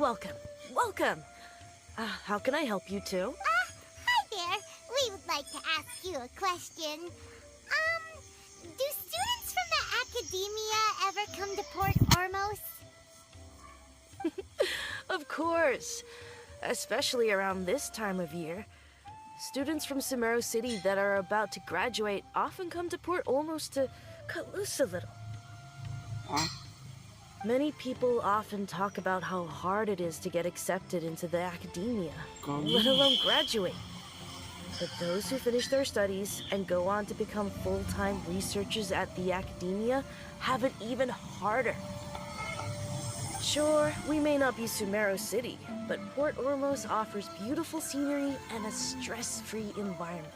Welcome. Welcome. How can I help you too? Hi there. We would like to ask you a question. Do students from the academia ever come to Port Ormos? Of course. Especially around this time of year. Students from Sumeru City that are about to graduate often come to Port Ormos to cut loose a little. Many people often talk about how hard it is to get accepted into the academia, let alone graduate. But those who finish their studies and go on to become full-time researchers at the academia have it even harder. Sure, we may not be Sumeru City, but Port Ormos offers beautiful scenery and a stress-free environment.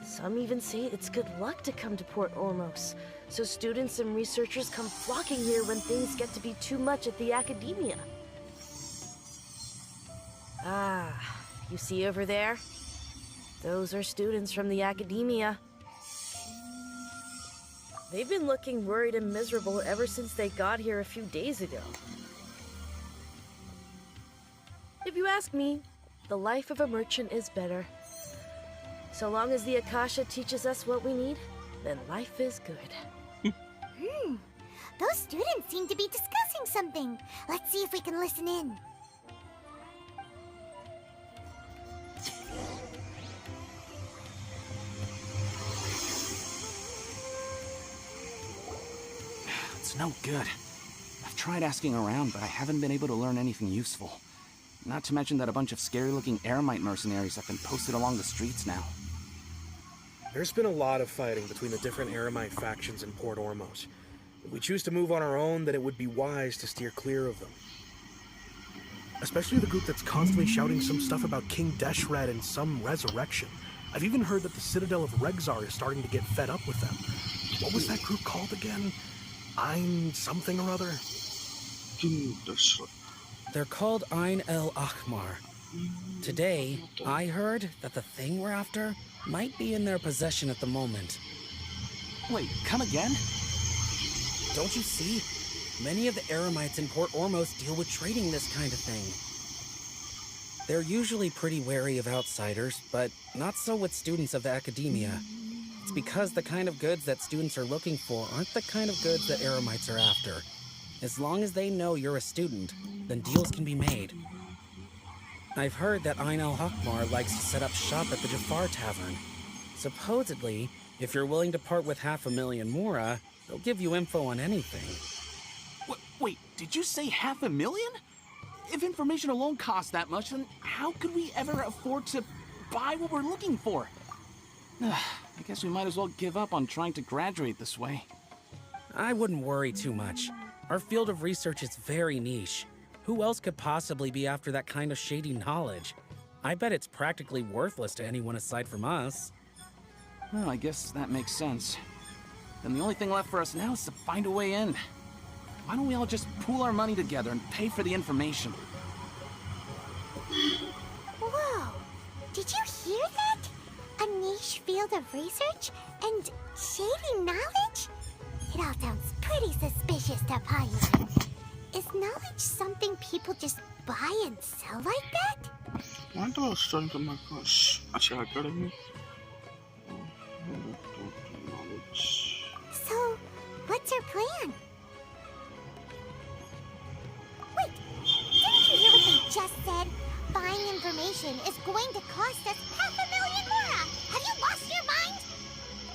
Some even say it's good luck to come to Port Ormos, so students and researchers come flocking here when things get to be too much at the academia. You see over there? Those are students from the academia. They've been looking worried and miserable ever since they got here a few days ago. If you ask me, the life of a merchant is better. So long as the Akasha teaches us what we need, then life is good. Those students seem to be discussing something. Let's see if we can listen in. It's no good. I've tried asking around, but I haven't been able to learn anything useful. Not to mention that a bunch of scary-looking Eremite mercenaries have been posted along the streets now. There's been a lot of fighting between the different Eremite factions in Port Ormos. If we choose to move on our own, then it would be wise to steer clear of them. Especially the group that's constantly shouting some stuff about King Deshret and some resurrection. I've even heard that the Citadel of Regzar is starting to get fed up with them. What was that group called again? Ein something or other? They're called Ein el Ahmar. Today, I heard that the thing we're after might be in their possession at the moment. Wait, come again? Don't you see? Many of the Eremites in Port Ormos deal with trading this kind of thing. They're usually pretty wary of outsiders, but not so with students of the academia. It's because the kind of goods that students are looking for aren't the kind of goods that Eremites are after. As long as they know you're a student, then deals can be made. I've heard that Ein el Ahmar likes to set up shop at the Jafar Tavern. Supposedly, if you're willing to part with 500,000 Mora, they'll give you info on anything. Wait, did you say 500,000? If information alone costs that much, then how could we ever afford to buy what we're looking for? I guess we might as well give up on trying to graduate this way. I wouldn't worry too much. Our field of research is very niche. Who else could possibly be after that kind of shady knowledge? I bet it's practically worthless to anyone aside from us. Well, I guess that makes sense. Then the only thing left for us now is to find a way in. Why don't we all just pool our money together and pay for the information? Whoa! Did you hear that? A niche field of research and shady knowledge? It all sounds pretty suspicious to Paytm. Is knowledge something people just buy and sell like that? Want to start to my gosh. Academy. So, what's our plan? Wait, didn't you hear what they just said? Buying information is going to cost us 500,000 Mora! Have you lost your mind?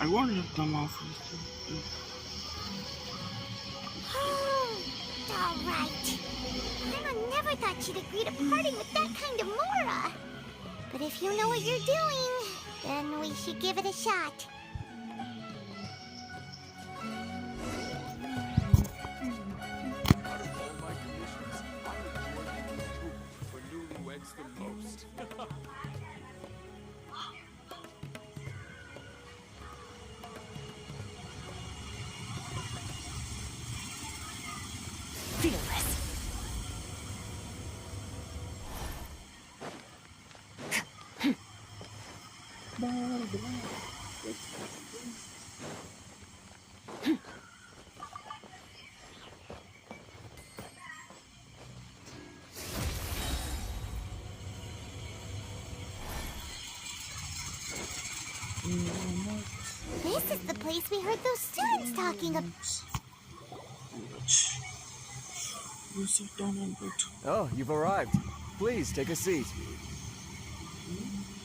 I want to let them off. Alright. Grandma never thought she'd agree to parting with that kind of Mora. But if you know what you're doing, then we should give it a shot. Out of all my commissions, I'm the one who for newlyweds the most. Fearless. place we heard those students talking about. You sit down and wait. Oh, you've arrived. Please, take a seat.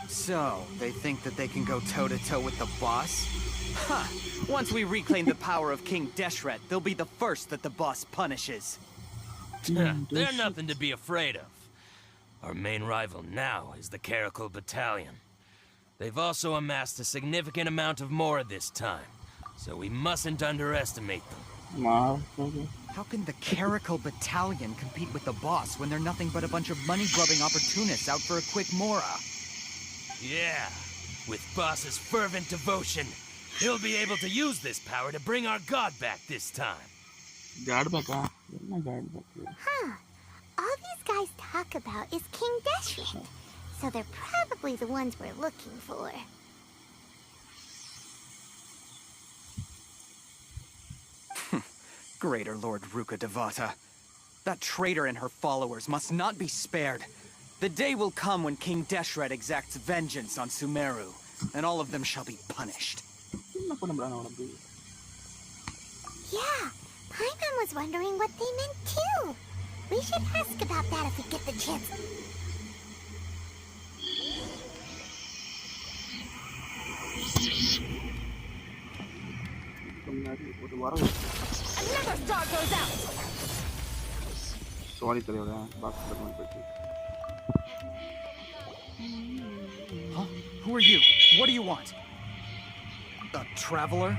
So, they think that they can go toe-to-toe with the boss? Huh! Once we reclaim the power of King Deshret, they'll be the first that the boss punishes. They're nothing to be afraid of. Our main rival now is the Caracal Battalion. They've also amassed a significant amount of more this time, so we mustn't underestimate them. How can the Caracal Battalion compete with the boss when they're nothing but a bunch of money-grubbing opportunists out for a quick mora? Yeah, with boss's fervent devotion, he'll be able to use this power to bring our god back this time. God back, ah. My God back. Huh. All these guys talk about is King Deshret, so they're probably the ones we're looking for. Greater Lord Ruka Devata. That traitor and her followers must not be spared. The day will come when King Deshret exacts vengeance on Sumeru, and all of them shall be punished. Yeah, Paimon was wondering what they meant too. We should ask about that if we get the chance. Another star goes out! Sorry, back to the Huh? Who are you? What do you want? A traveler?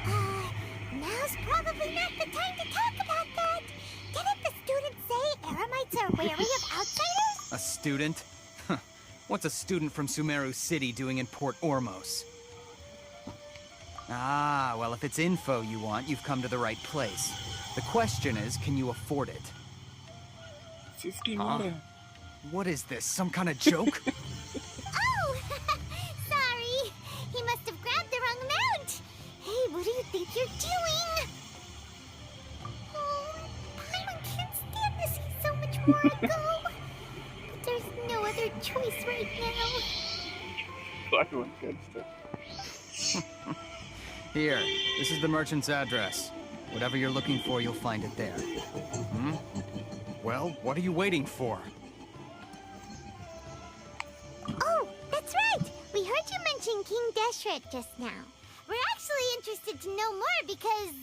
Now's probably not the time to talk about that. Didn't the students say Eremites are wary of outsiders? A student? What's a student from Sumeru City doing in Port Ormos? Ah, well, if it's info you want, you've come to the right place. The question is, can you afford it? 50 more. What is this, some kind of joke? Oh! Sorry. He must have grabbed the wrong amount. Hey, what do you think you're doing? Oh, Paimon can't stand to see so much more go. But there's no other choice right now. Here, this is the merchant's address. Whatever you're looking for, you'll find it there. Hmm? Well, what are you waiting for? Oh, that's right! We heard you mention King Deshret just now. We're actually interested to know more because...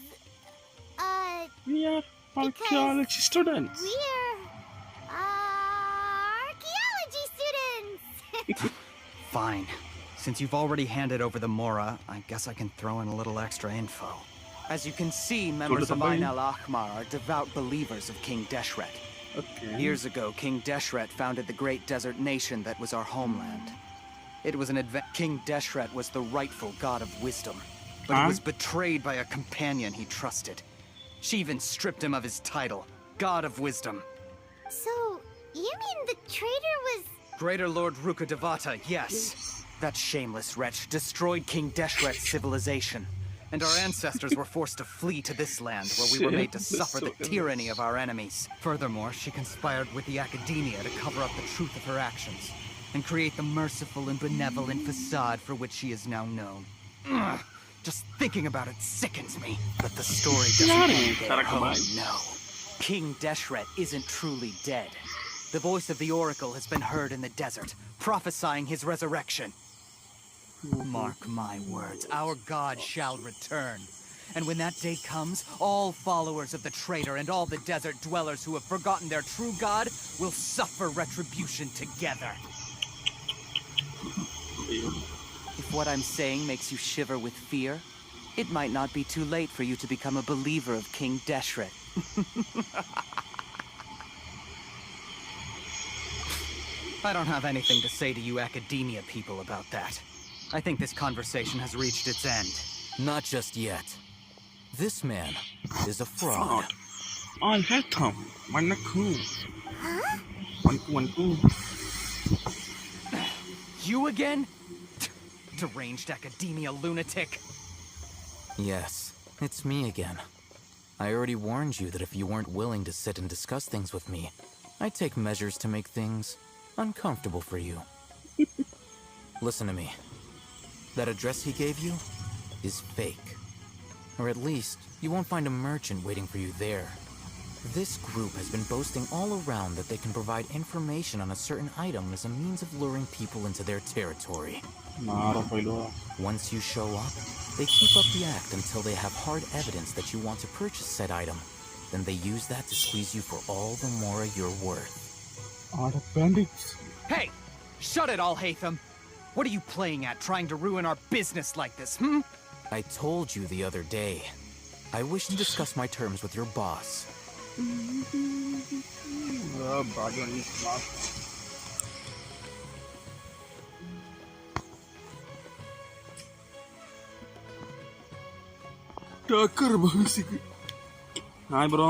We are archaeology students. We're... archaeology students! Fine. Since you've already handed over the Mora, I guess I can throw in a little extra info. As you can see, members of Ain al-Ahmar are devout believers of King Deshret. Okay. Years ago, King Deshret founded the great desert nation that was our homeland. It was an King Deshret was the rightful god of wisdom, but he was betrayed by a companion he trusted. She even stripped him of his title, God of Wisdom. So, you mean the traitor was... Greater Lord Ruka Devata, yes. That shameless wretch destroyed King Deshret's civilization, and our ancestors were forced to flee to this land where we were made to suffer the tyranny of our enemies. Furthermore, she conspired with the academia to cover up the truth of her actions and create the merciful and benevolent facade for which she is now known. Ugh, just thinking about it sickens me. But the story doesn't end there. Oh no. King Deshret isn't truly dead. The voice of the Oracle has been heard in the desert, prophesying his resurrection. Mark my words, our God shall return. And when that day comes, all followers of the traitor and all the desert dwellers who have forgotten their true God will suffer retribution together. If what I'm saying makes you shiver with fear, it might not be too late for you to become a believer of King Deshret. I don't have anything to say to you academia people about that. I think this conversation has reached its end. Not just yet. This man is a fraud. I'll hit him. Manaku. Huh? One. You again? Deranged academia lunatic. Yes, it's me again. I already warned you that if you weren't willing to sit and discuss things with me, I'd take measures to make things uncomfortable for you. Listen to me. That address he gave you is fake. Or at least, you won't find a merchant waiting for you there. This group has been boasting all around that they can provide information on a certain item as a means of luring people into their territory. Once you show up, they keep up the act until they have hard evidence that you want to purchase said item. Then they use that to squeeze you for all the more you're worth. Bandits. Hey! Shut it all, Hatham! What are you playing at, trying to ruin our business like this, I told you the other day. I wish to discuss my terms with your boss. Hi bro,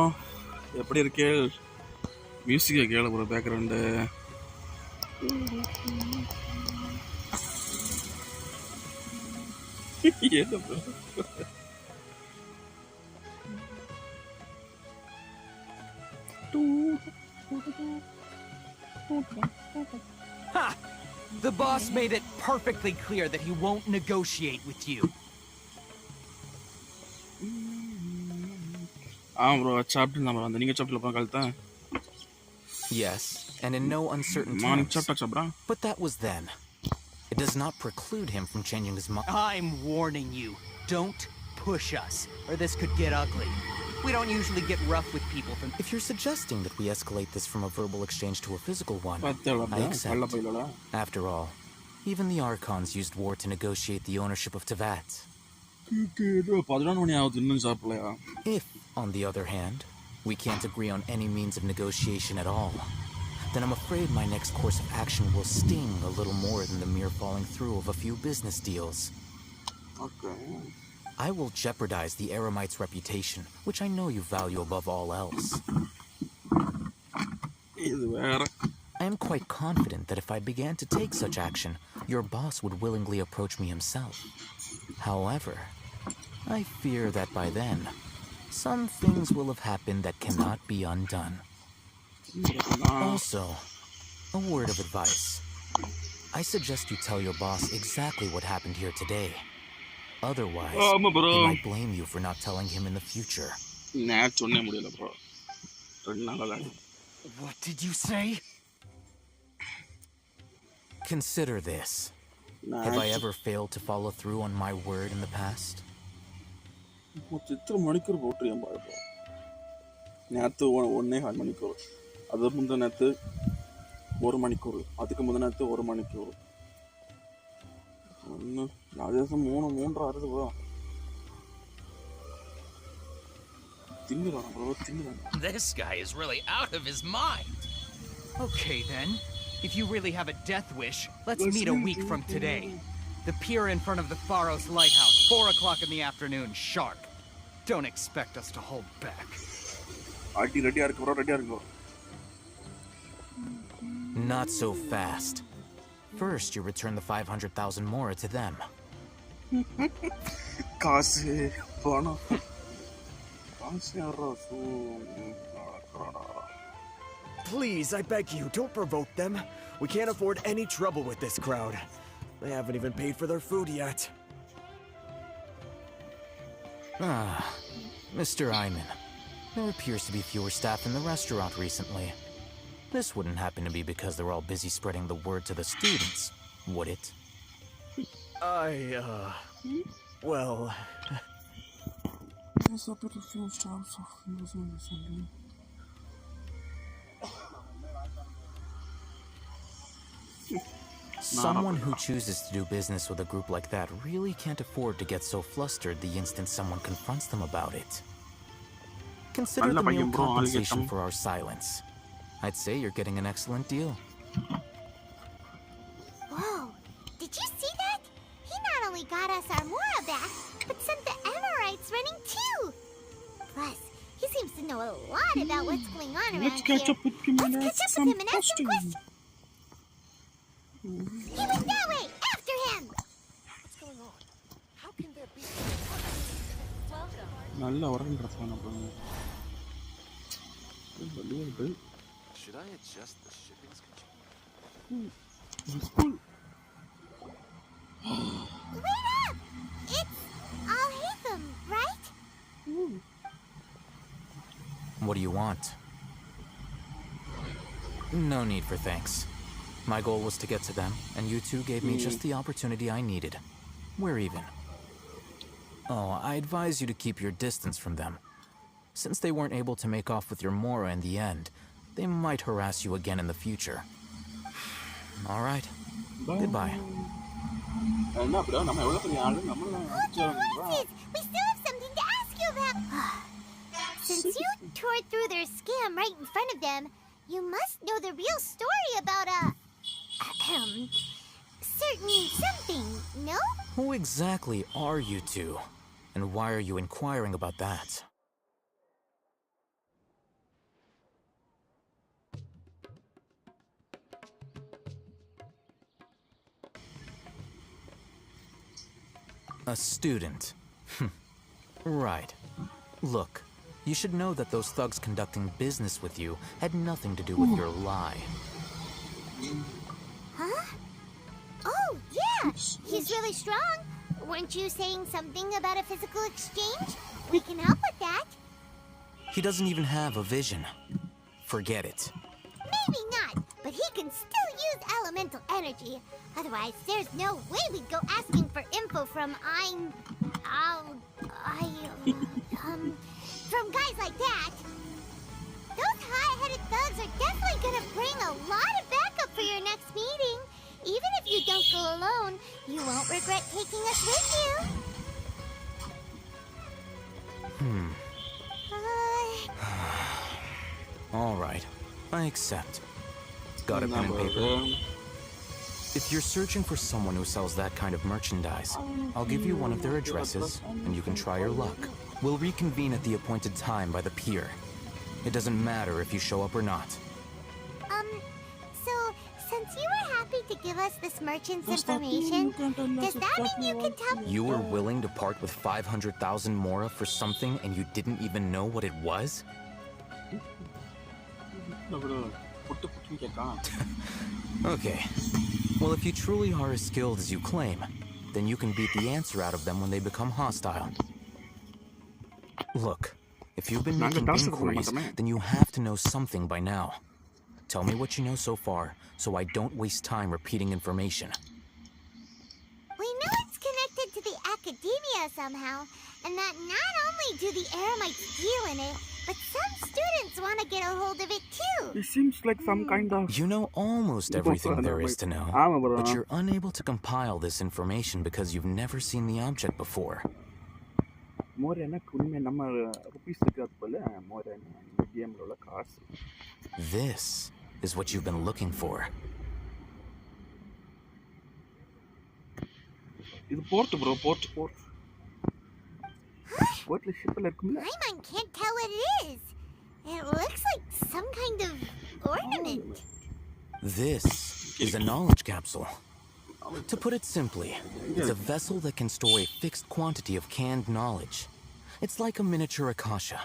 எப்படி இருக்கே? மியூசிக்கை கேளு bro background. என்ன bro? Ha! The boss made it perfectly clear that he won't negotiate with you. Bro, சாப்பிட்டு நான் அந்த நீங்க சாப்பிட்டு போற காலத்தை. Yes, and in no uncertain terms. But that was then. It does not preclude him from changing his mind. I'm warning you. Don't push us, or this could get ugly. We don't usually get rough with people from... If you're suggesting that we escalate this from a verbal exchange to a physical one, I accept. After all, even the Archons used war to negotiate the ownership of Teyvat. If, on the other hand, we can't agree on any means of negotiation at all, then I'm afraid my next course of action will sting a little more than the mere falling through of a few business deals. Okay. I will jeopardize the Eremite's reputation, which I know you value above all else. I am quite confident that if I began to take such action, your boss would willingly approach me himself. However, I fear that by then, some things will have happened that cannot be undone. Also, a word of advice. I suggest you tell your boss exactly what happened here today. Otherwise, he might blame you for not telling him in the future. What did you say? Consider this. Have I ever failed to follow through on my word in the past? நேற்று 1.5 மணிக்கூர், அது முந்தின நேற்று 1 மணிக்கூர், அதுக்கு முந்தின நேற்று 1 மணிக்கூர், ராஜேஷம் 3 ஆறுது bro. தின்னுறான் ப்ரோ, தின்னுறான். This guy is really out of his mind. Okay then, if you really have a death wish, let's meet a week from today. The pier in front of the Pharos Lighthouse, 4 o'clock in the afternoon, sharp. Don't expect us to hold back. ரெடியா இருக்கு bro, ரெடியா இருக்கு. Not so fast. First, you return the 500,000 more to them. காசு பணம் காசு Please, I beg you, don't provoke them. We can't afford any trouble with this crowd. They haven't even paid for their food yet. Mr. Iman. There appears to be fewer staff in the restaurant recently. This wouldn't happen to be because they're all busy spreading the word to the students, would it? Well... There's a bit of few staffs of using this only. Someone who chooses to do business with a group like that really can't afford to get so flustered the instant someone confronts them about it. Consider the meal compensation for our silence. I'd say you're getting an excellent deal. Whoa, did you see that? He not only got us our Mora back, but sent the Amorites running too. Plus, he seems to know a lot about what's going on around here. Let's catch up with him and ask some questions. He went that way! After him! What's going on? How can there be... Welcome. நல்லா வரன்றா bro. Should I adjust the shipping schedule? Wait up! It's you want. No need for thanks. My goal was to get to them, and you two gave me just the opportunity I needed. We're even. Oh, I advise you to keep your distance from them. Since they weren't able to make off with your Mora in the end, they might harass you again in the future. All right. Goodbye. Horses, we still have something to ask you about. Since you tore through their scam right in front of them, you must know the real story about certain something, no? Who exactly are you two? And why are you inquiring about that? A student. Right. Look, you should know that those thugs conducting business with you had nothing to do with your lie. Huh? Oh, yeah! He's really strong. Weren't you saying something about a physical exchange? We can help with that. He doesn't even have a vision. Forget it. Maybe not, but he can still use elemental energy. Otherwise, there's no way we'd go asking for info from from guys like that. Those high-headed thugs are definitely gonna bring a lot of backup for your next meeting. Even if you don't go alone, you won't regret taking us with you. All right, I accept. Got a pen and paper? If you're searching for someone who sells that kind of merchandise, I'll give you one of their addresses, and you can try your luck. We'll reconvene at the appointed time by the pier. It doesn't matter if you show up or not. So, since you were happy to give us this merchant's information, does that mean you can tell me? You were willing to part with 500,000 Mora for something and you didn't even know what it was? Okay. Well, if you truly are as skilled as you claim, then you can beat the answer out of them when they become hostile. Look, if you've been making inquiries, then you have to know something by now. Tell me what you know so far, so I don't waste time repeating information. We know it's connected to the academia somehow, and that not only do the Eremites deal in it, but some students want to get a hold of it too. It seems like some kind of... You know almost everything there is to know, but you're unable to compile this information because you've never seen the object before. This is what you've been looking for. Paimon can't tell what it is. It looks like some kind of ornament. This is a knowledge capsule. To put it simply, it's a vessel that can store a fixed quantity of canned knowledge. It's like a miniature Akasha.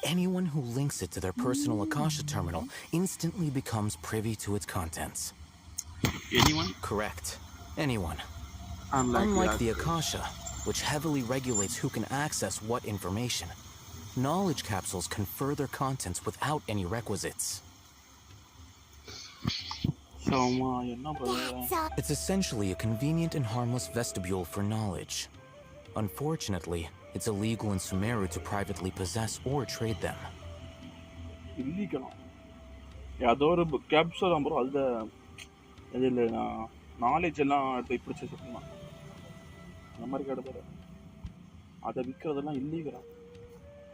Anyone who links it to their personal Akasha terminal instantly becomes privy to its contents. Anyone? Correct. Anyone. Unlike the Akasha, which heavily regulates who can access what information, knowledge capsules confer their contents without any requisites. It's essentially a convenient and harmless vestibule for knowledge. Unfortunately, it's illegal in Sumeru to privately possess or trade them. Illegal? Yeah, though capsule all the knowledge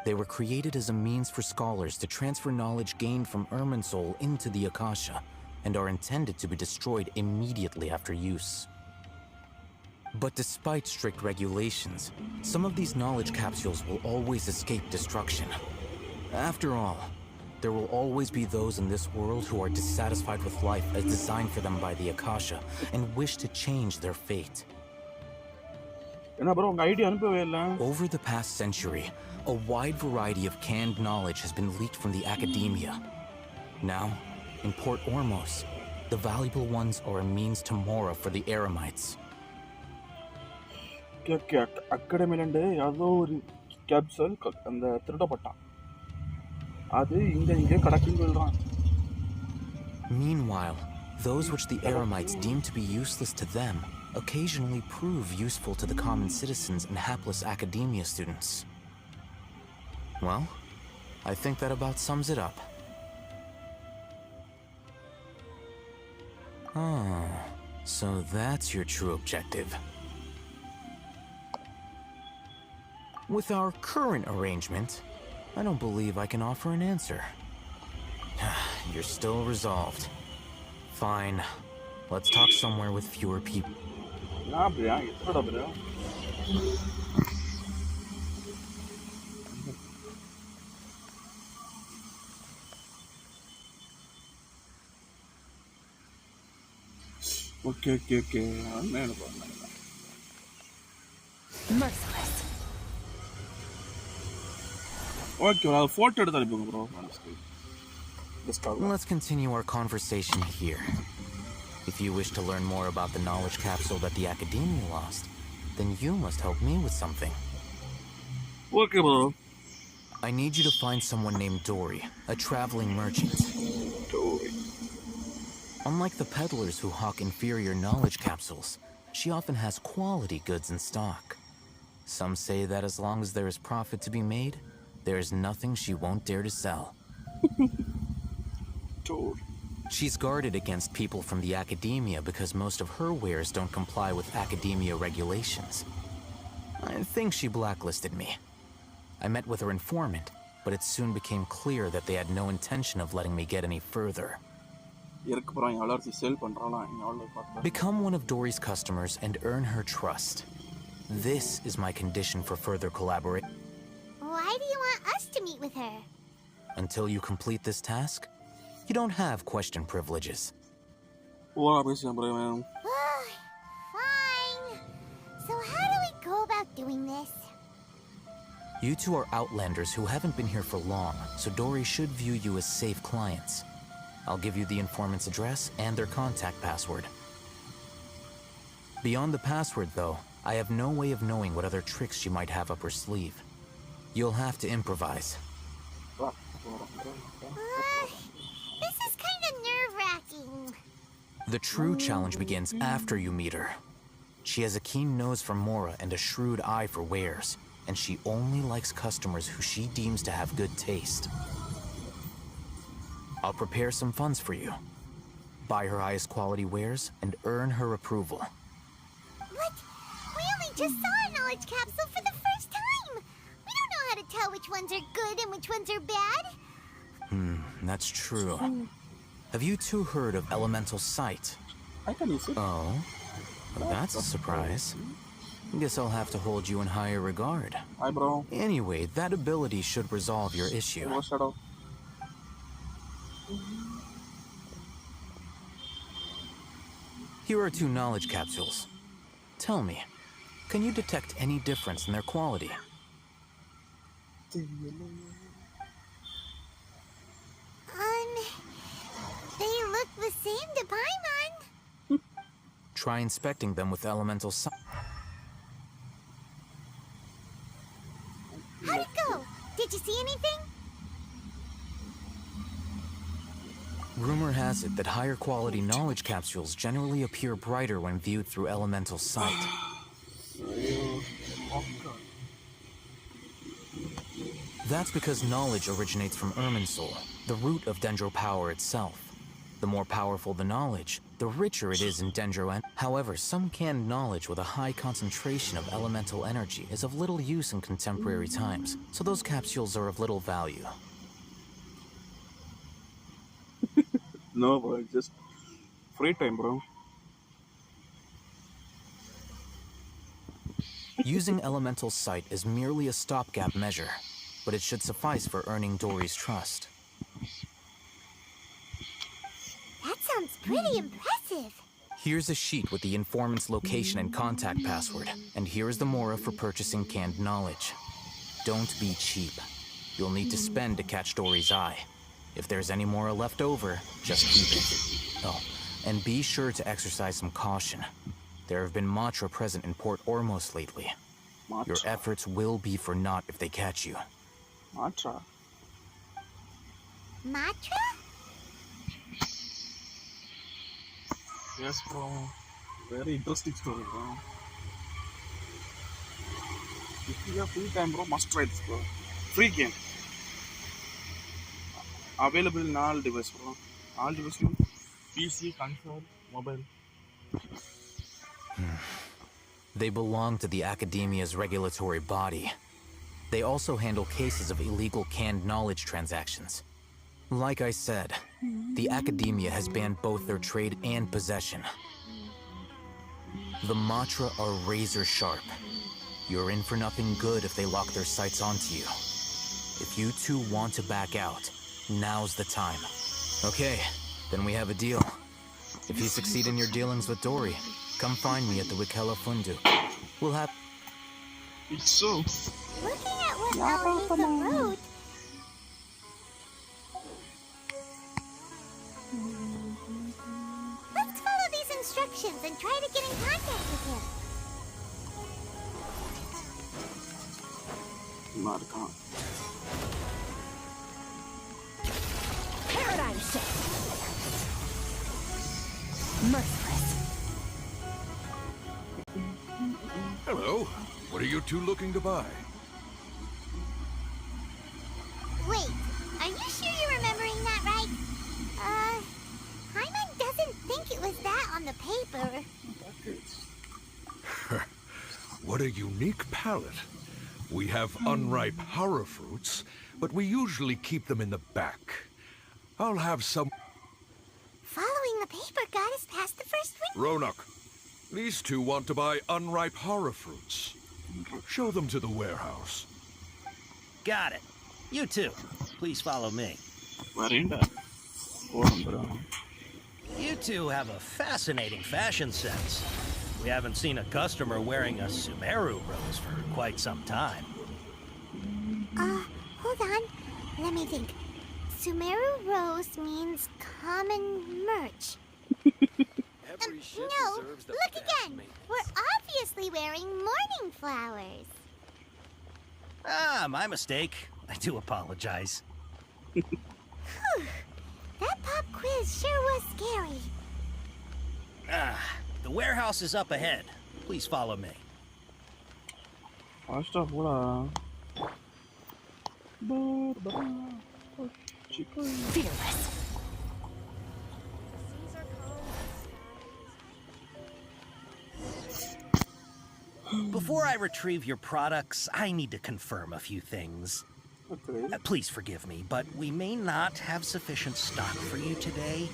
They were created as a means for scholars to transfer knowledge gained from Irminsul into the Akasha, and are intended to be destroyed immediately after use. But despite strict regulations, some of these knowledge capsules will always escape destruction. After all, there will always be those in this world who are dissatisfied with life as designed for them by the Akasha and wish to change their fate. Over the past century, a wide variety of canned knowledge has been leaked from the academia. Now, in Port Ormos, the valuable ones are a means to Mora for the Eremites. அது இங்க கடக்குன்னு சொல்றான். Meanwhile, those which the eremites deem to be useless to them occasionally prove useful to the common citizens and hapless academia students. Well, I think that about sums it up. Oh, so that's your true objective. With our current arrangement, I don't believe I can offer an answer. You're still resolved. Fine. Let's talk somewhere with fewer people. Okay. Merciless. Okay, I'll photo எடுத்து bro. Let's continue our conversation here. If you wish to learn more about the knowledge capsule that the Academia lost, then you must help me with something. Okay, bro. I need you to find someone named Dory, a traveling merchant. Dory. Unlike the peddlers who hawk inferior knowledge capsules, she often has quality goods in stock. Some say that as long as there is profit to be made, there is nothing she won't dare to sell. Dory. She's guarded against people from the Academia because most of her wares don't comply with Academia regulations. I think she blacklisted me. I met with her informant, but it soon became clear that they had no intention of letting me get any further. Become one of Dory's customers and earn her trust. This is my condition for further collaboration. Why do you want us to meet with her? Until you complete this task, you don't have question privileges. Fine. So how do we go about doing this? You two are outlanders who haven't been here for long, so Dory should view you as safe clients. I'll give you the informant's address and their contact password. Beyond the password, though, I have no way of knowing what other tricks she might have up her sleeve. You'll have to improvise. This is kind of nerve-wracking. The true challenge begins after you meet her. She has a keen nose for Mora and a shrewd eye for wares, and she only likes customers who she deems to have good taste. I'll prepare some funds for you. Buy her highest quality wares and earn her approval. What? We only just saw a knowledge capsule for the first time. We don't know how to tell which ones are good and which ones are bad. That's true. Have you two heard of elemental sight? I can use it. Oh, well, that's a surprise. Guess I'll have to hold you in higher regard. Hi, bro. Anyway, that ability should resolve your issue. Oh, shut up. Here are 2 knowledge capsules. Tell me, can you detect any difference in their quality? They look the same to Paimon. Try inspecting them with elemental sight. How'd it go? Did you see anything? Rumor has it that higher quality knowledge capsules generally appear brighter when viewed through elemental sight. That's because knowledge originates from Irminsul, the root of Dendro power itself. The more powerful the knowledge, the richer it is in Dendro. However, some canned knowledge with a high concentration of elemental energy is of little use in contemporary times, so those capsules are of little value. No, bro, it's just free time, bro. Using elemental sight is merely a stopgap measure, but it should suffice for earning Dory's trust. That sounds pretty impressive. Here's a sheet with the informant's location and contact password, and here's the Mora for purchasing canned knowledge. Don't be cheap. You'll need to spend to catch Dory's eye. If there's any Mora left over, just keep it. Oh, and be sure to exercise some caution. There have been Matra present in Port Ormos lately. Your efforts will be for naught if they catch you. Matra? Matra? Yes, bro. Very interesting story, bro. If you have free time, bro, must try this, bro. Free game. Available in all devices, bro. All devices. PC, console, mobile. They belong to the Academia's regulatory body. They also handle cases of illegal canned knowledge transactions. Like I said, the Academia has banned both their trade and possession. The Matra are razor sharp. You're in for nothing good if they lock their sights onto you. If you two want to back out, now's the time. Okay, then we have a deal. If you succeed in your dealings with Dory, come find me at the Wikela Fundu. We'll have... It's so. Looking at what Alhisa wrote, let's follow these instructions and try to get in contact with him. Marka. Paradigm shift. Merciless. Hello. What are you two looking to buy? Wait, are you sure you're remembering that right? Hyman doesn't think it was that on the paper. What a unique palette. We have unripe horror fruits, but we usually keep them in the back. I'll have some... Following the paper got us past the first window. Ronak, these two want to buy unripe horror fruits. Show them to the warehouse. Got it. You too. Please follow me. Varinda. Bro. You two have a fascinating fashion sense. We haven't seen a customer wearing a Sumeru rose for quite some time. Hold on. Let me think. Sumeru rose means common merch. No, look again. We're obviously wearing morning flowers. Ah, my mistake. I do apologize. Whew. That pop quiz sure was scary. The warehouse is up ahead. Please follow me. First of all, Fearless. Before I retrieve your products, I need to confirm a few things. okay. Please forgive me, but we may not have sufficient stock for you today.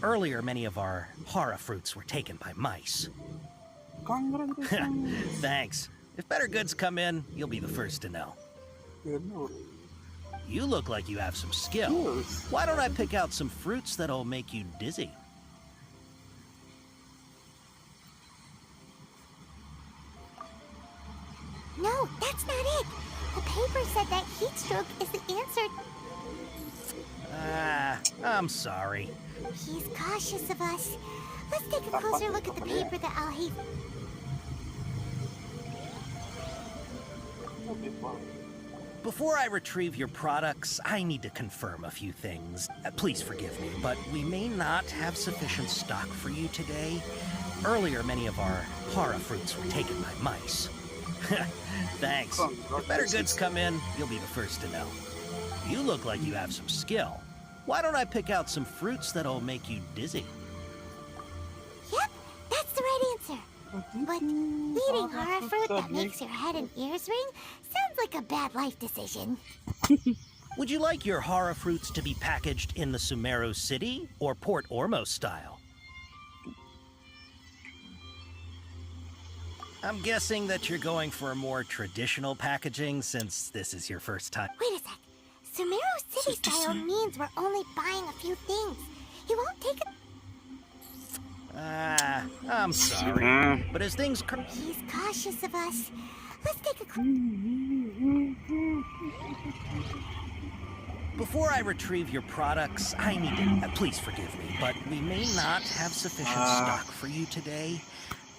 Earlier, many of our horror fruits were taken by mice. Congratulations. Thanks. If better goods come in, you'll be the first to know. You look like you have some skill. Yes. Why don't I pick out some fruits that'll make you dizzy? No, that's not it. The paper said that heat stroke is the answer. I'm sorry. He's cautious of us. Let's take a closer look at the paper that Alhisa... Before I retrieve your products, I need to confirm a few things. Please forgive me, but we may not have sufficient stock for you today. Earlier, many of our horror fruits were taken by mice. Thanks. If better goods come in, you'll be the first to know. You look like you have some skill. Why don't I pick out some fruits that'll make you dizzy? Yep, that's the right answer. But eating horror fruit that makes your head and ears ring sounds like a bad life decision. Would you like your horror fruits to be packaged in the Sumeru City or Port Ormos style? I'm guessing that you're going for a more traditional packaging since this is your first time. Wait a sec. Sumeru City style means we're only buying a few things. He won't take a... I'm sorry. But as things... He's cautious of us. Let's take a... Before I retrieve your products, I need to... please forgive me, but we may not have sufficient stock for you today.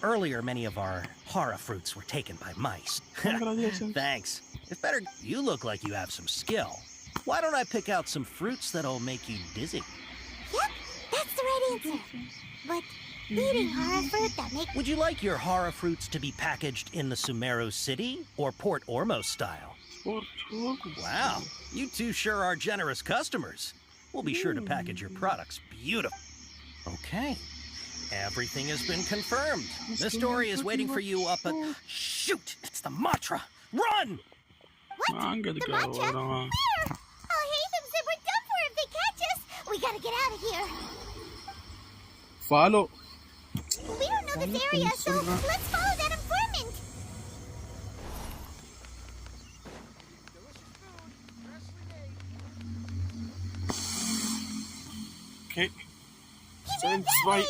Earlier, many of our horror fruits were taken by mice. Congratulations. Thanks. If better... You look like you have some skill. Why don't I pick out some fruits that'll make you dizzy? Yep, that's the right answer. But eating horror fruit that makes... Would you like your horror fruits to be packaged in the Sumeru City or Port Ormos style? Wow, you two sure are generous customers. We'll be sure to package your products beautiful. Okay, everything has been confirmed. Miss Dory is waiting for you up at... Shoot, it's the Matra! Run! What? I'm gonna the go. matcha? Where? Oh, Hatham said we're done for if they catch us. We gotta get out of here. Follow. We don't know this area, so let's follow that informant. Okay. He ran that way.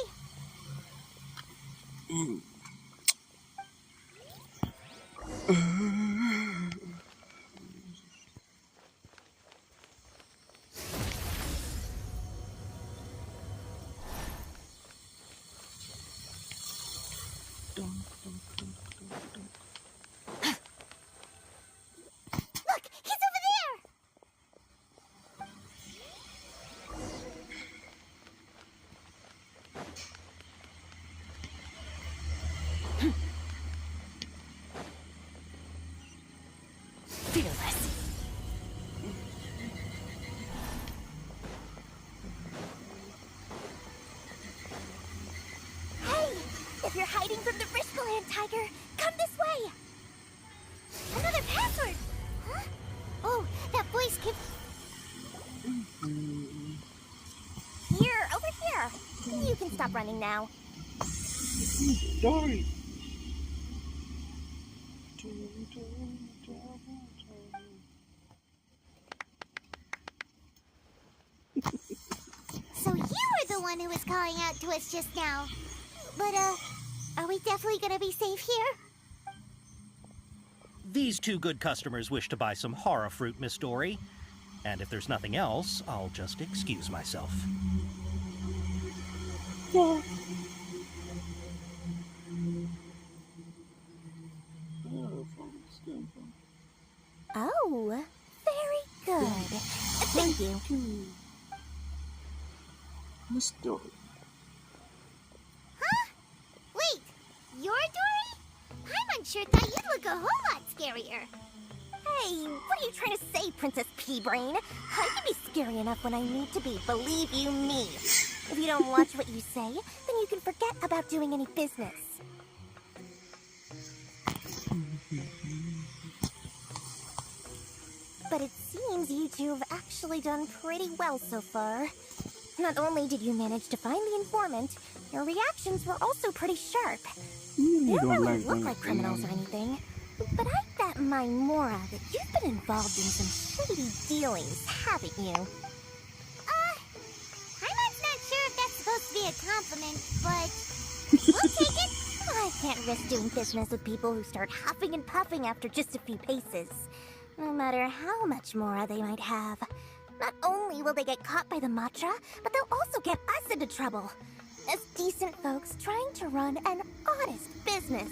Look, he's over there. Fearless. Hey, if you're hiding from the Riskland tiger, come this way. Another password. Huh? Oh, that voice could... Here, over here. You can stop running now. Dory. So you were the one who was calling out to us just now. But, are we definitely gonna be safe here? These two good customers wish to buy some horror fruit, Miss Dory. And if there's nothing else, I'll just excuse myself. Yeah. Oh, very good. Thank you. Miss Dory. Huh? Wait, you're Dory? I'm unsure thought you'd look a whole lot scarier. Hey, what are you trying to say, Princess Pea-Brain? I can be scary enough when I need to be, believe you me. If you don't watch what you say, then you can forget about doing any business. But it seems you two have actually done pretty well so far. Not only did you manage to find the informant, your reactions were also pretty sharp. You don't really look like criminals or anything, but I bet my Mora that you've been involved in some shady dealings, haven't you? I'm not sure if that's supposed to be a compliment, but we'll take it. I can't risk doing business with people who start huffing and puffing after just a few paces, no matter how much Mora they might have. Not only will they get caught by the Matra, but they'll also get us into trouble. As decent folks trying to run an honest business.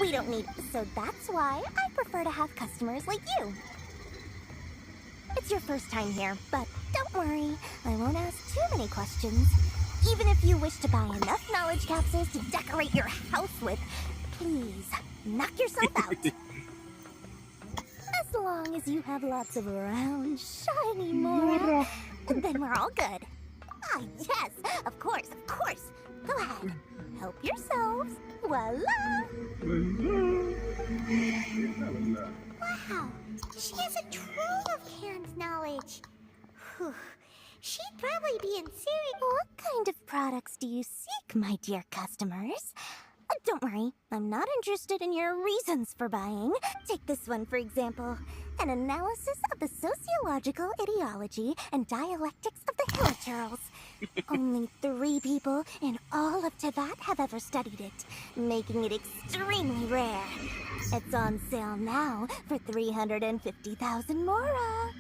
We don't need it, so that's why I prefer to have customers like you. It's your first time here, but don't worry, I won't ask too many questions. Even if you wish to buy enough knowledge capsules to decorate your house with, please, knock yourself out. As long as you have lots of round, shiny Mora, then we're all good. Ah, yes, of course, of course. Go ahead, help yourselves. Voila! Wow, she has a trove of canned knowledge. Whew. She'd probably be in serious... What kind of products do you seek, my dear customers? Don't worry, I'm not interested in your reasons for buying. Take this one, for example. An analysis of the sociological ideology and dialectics of the Hilichurls. Only 3 people in all of Teyvat have ever studied it, making it extremely rare. It's on sale now for 350,000 Mora.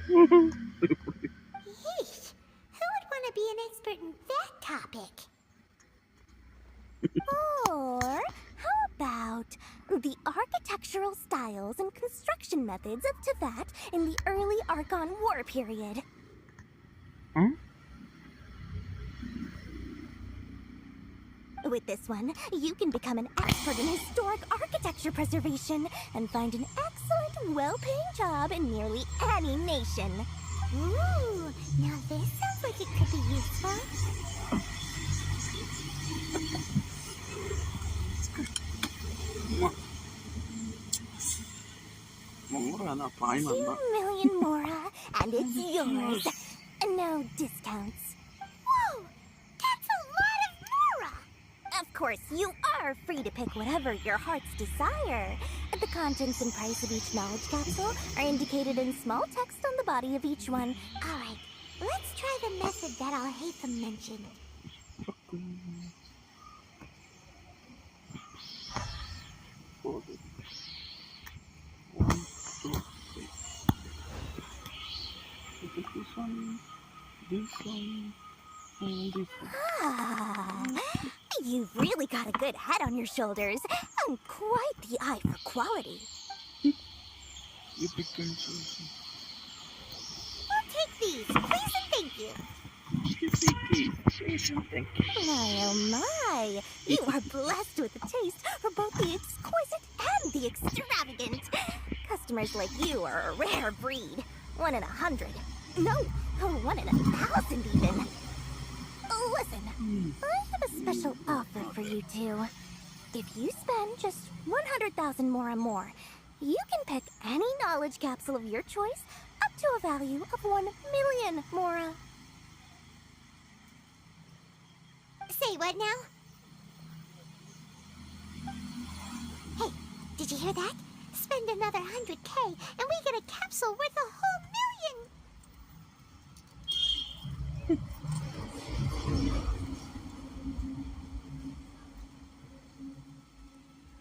Yeesh, who would want to be an expert in that topic? Or how about The architectural styles and construction methods up to that in the early Archon War period. With this one, you can become an expert in historic architecture preservation and find an excellent, well-paying job in nearly any nation. Ooh, now this sounds like it could be useful. $2 million Mora, and it's yours. No discounts. Whoa! That's a lot of Mora! Of course, you are free to pick whatever your heart's desire. The contents and price of each knowledge capsule are indicated in small text on the body of each one. Alright, let's try the method that Al-Haytham mentioned. This one, and this one. Ah, you've really got a good head on your shoulders, and quite the eye for quality. You pick and choose. I'll take these, please and thank you. My oh my, you are blessed with a taste for both the exquisite and the extravagant. Customers like you are a rare breed. 1 in 100. No, 1 in 1,000 even. Listen, I have a special offer for you two. If you spend just 100,000 Mora more, you can pick any knowledge capsule of your choice up to a value of 1 million Mora. Say what now? Hey, did you hear that? Spend another 100K and we get a capsule worth a whole million!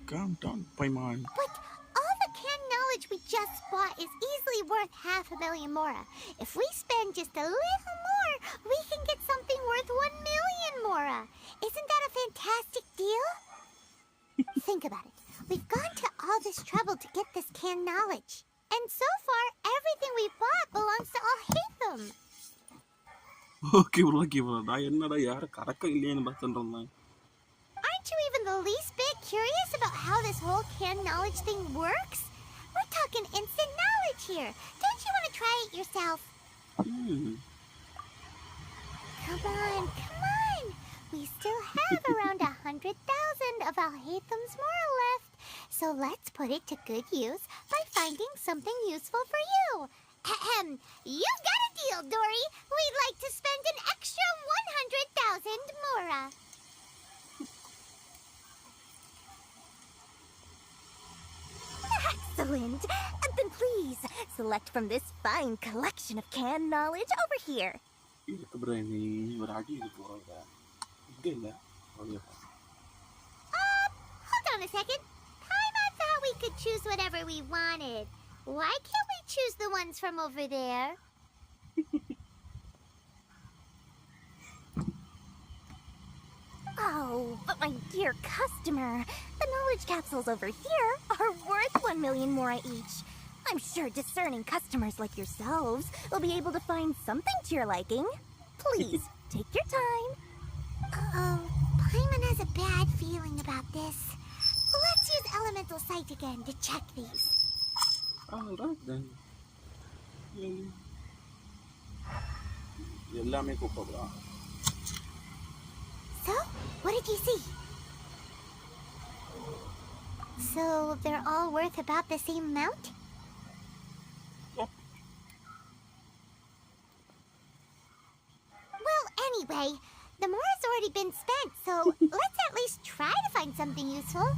Calm down, Paimon. But all the canned knowledge we just bought is easily worth 500,000 Mora. If we spend just a little more, we can get something worth 1 million Mora. Isn't that a fantastic deal? Think about it. We've gone to all this trouble to get this canned knowledge. And so far, everything we bought belongs to Al-Haytham. Okay, I என்னடா யார கரக்க இல்லையேன்னு பார்த்தேன். Aren't you even the least bit curious about how this whole canned knowledge thing works? We're talking instant knowledge here. Don't you want to try it yourself? Come on. We still have around 100,000 of Al-Haytham's Mora left. So let's put it to good use by finding something useful for you. Ahem. You've got a deal, Dory. We'd like to spend an extra 100,000 Mora. Excellent. Then please, select from this fine collection of canned knowledge over here. Hold on a second. Paimon thought we could choose whatever we wanted. Why can't we choose the ones from over there? Oh, but my dear customer, the knowledge capsules over here are worth 1 million Mora each. I'm sure discerning customers like yourselves will be able to find something to your liking. Please, take your time. Uh-oh, Paimon has a bad feeling about this. Let's use Elemental Sight again to check these. Alright then. எல்லாமே கூப்பிடுறா. So, what did you see? So, they're all worth about the same amount? Yep. Well, anyway, the Mora's already been spent, so let's at least try to find something useful.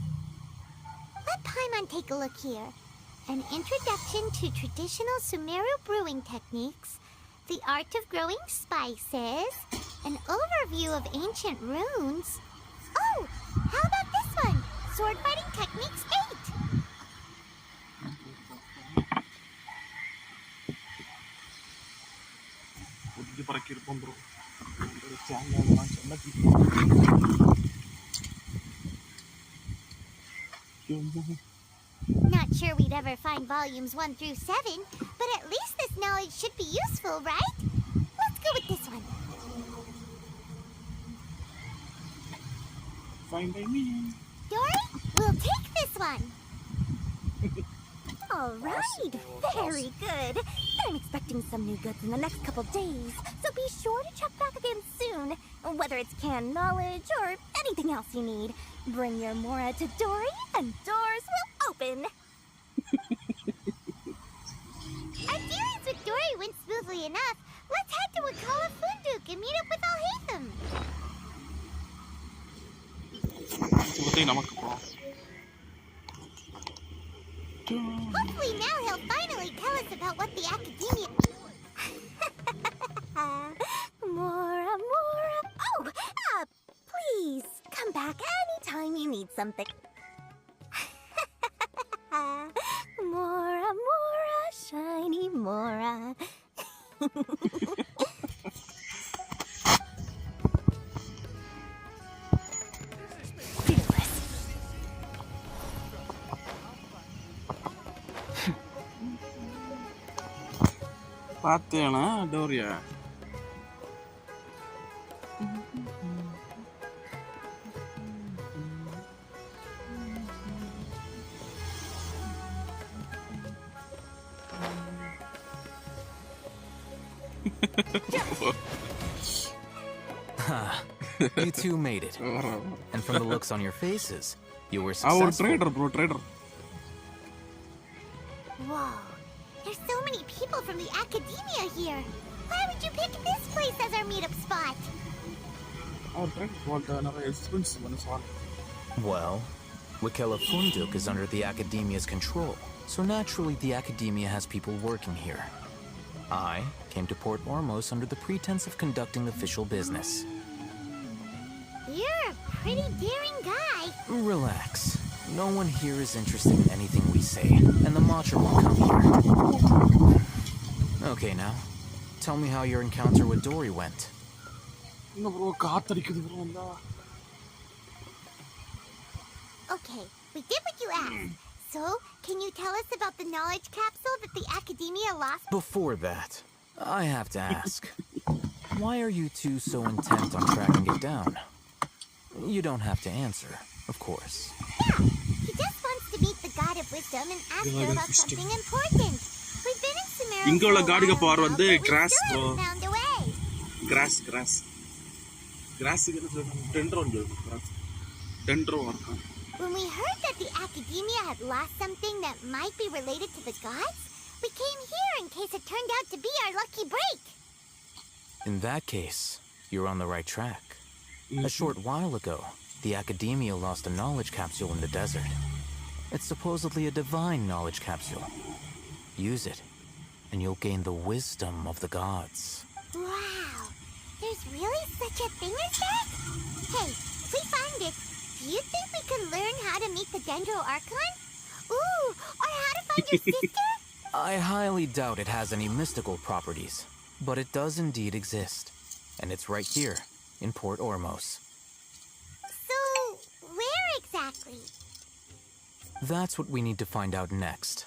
Let Paimon take a look here. An introduction to traditional Sumeru brewing techniques, the art of growing spices, an overview of ancient runes. Oh, how about this one? Sword fighting techniques 8. bro. Not sure we'd ever find volumes 1 through 7, but at least this knowledge should be useful, right? Let's go with this one. Fine by me. Dory, we'll take this one. All right, very good. I'm expecting some new goods in the next couple days, so be sure to check back again soon. Whether it's canned knowledge or anything else you need, bring your Mora to Dory and doors will open. Our dealings with Dory went smoothly enough. Let's head to Wakala Funduk and meet up with Al-Haytham. Hopefully now he'll finally tell us about what the academia... Mora. Oh, please, come back anytime you need something. Mora, shiny Mora. பார்த்தேனா டோரியா You two made it. And from the looks on your faces, you were Our successful. trader. Whoa, there's so many people from the academia here. Why would you pick this place as our meetup spot? Our trader want another expensive one as well. Well, Wakela Funduk is under the academia's control, so naturally the academia has people working here. I came to Port Ormos under the pretense of conducting official business. You're a pretty daring guy. Relax. No one here is interested in anything we say, and the Matcha won't come here. Okay, now, tell me how your encounter with Dory went. Okay, we did what you asked. So, can you tell us about the knowledge capsule that the academia lost? Before that, I have to ask, why are you two so intent on tracking it down? You don't have to answer, of course. Yeah, he just wants to meet the god of wisdom and ask her about something important. We've been in Sumeru இங்க உள்ள காடுக பார் வந்து grass found a way. Grass டென்ட்ரோ இருக்கும். When we heard that the academia had lost something that might be related to the gods, we came here in case it turned out to be our lucky break. In that case, you're on the right track. A short while ago, the academia lost a knowledge capsule in the desert. It's supposedly a divine knowledge capsule. Use it, and you'll gain the wisdom of the gods. Wow, there's really such a thing as that? Hey, if we find it, do you think we could learn how to meet the Dendro Archon? Ooh, or how to find your sister? I highly doubt it has any mystical properties, but it does indeed exist. And it's right here, in Port Ormos. So, where exactly? That's what we need to find out next.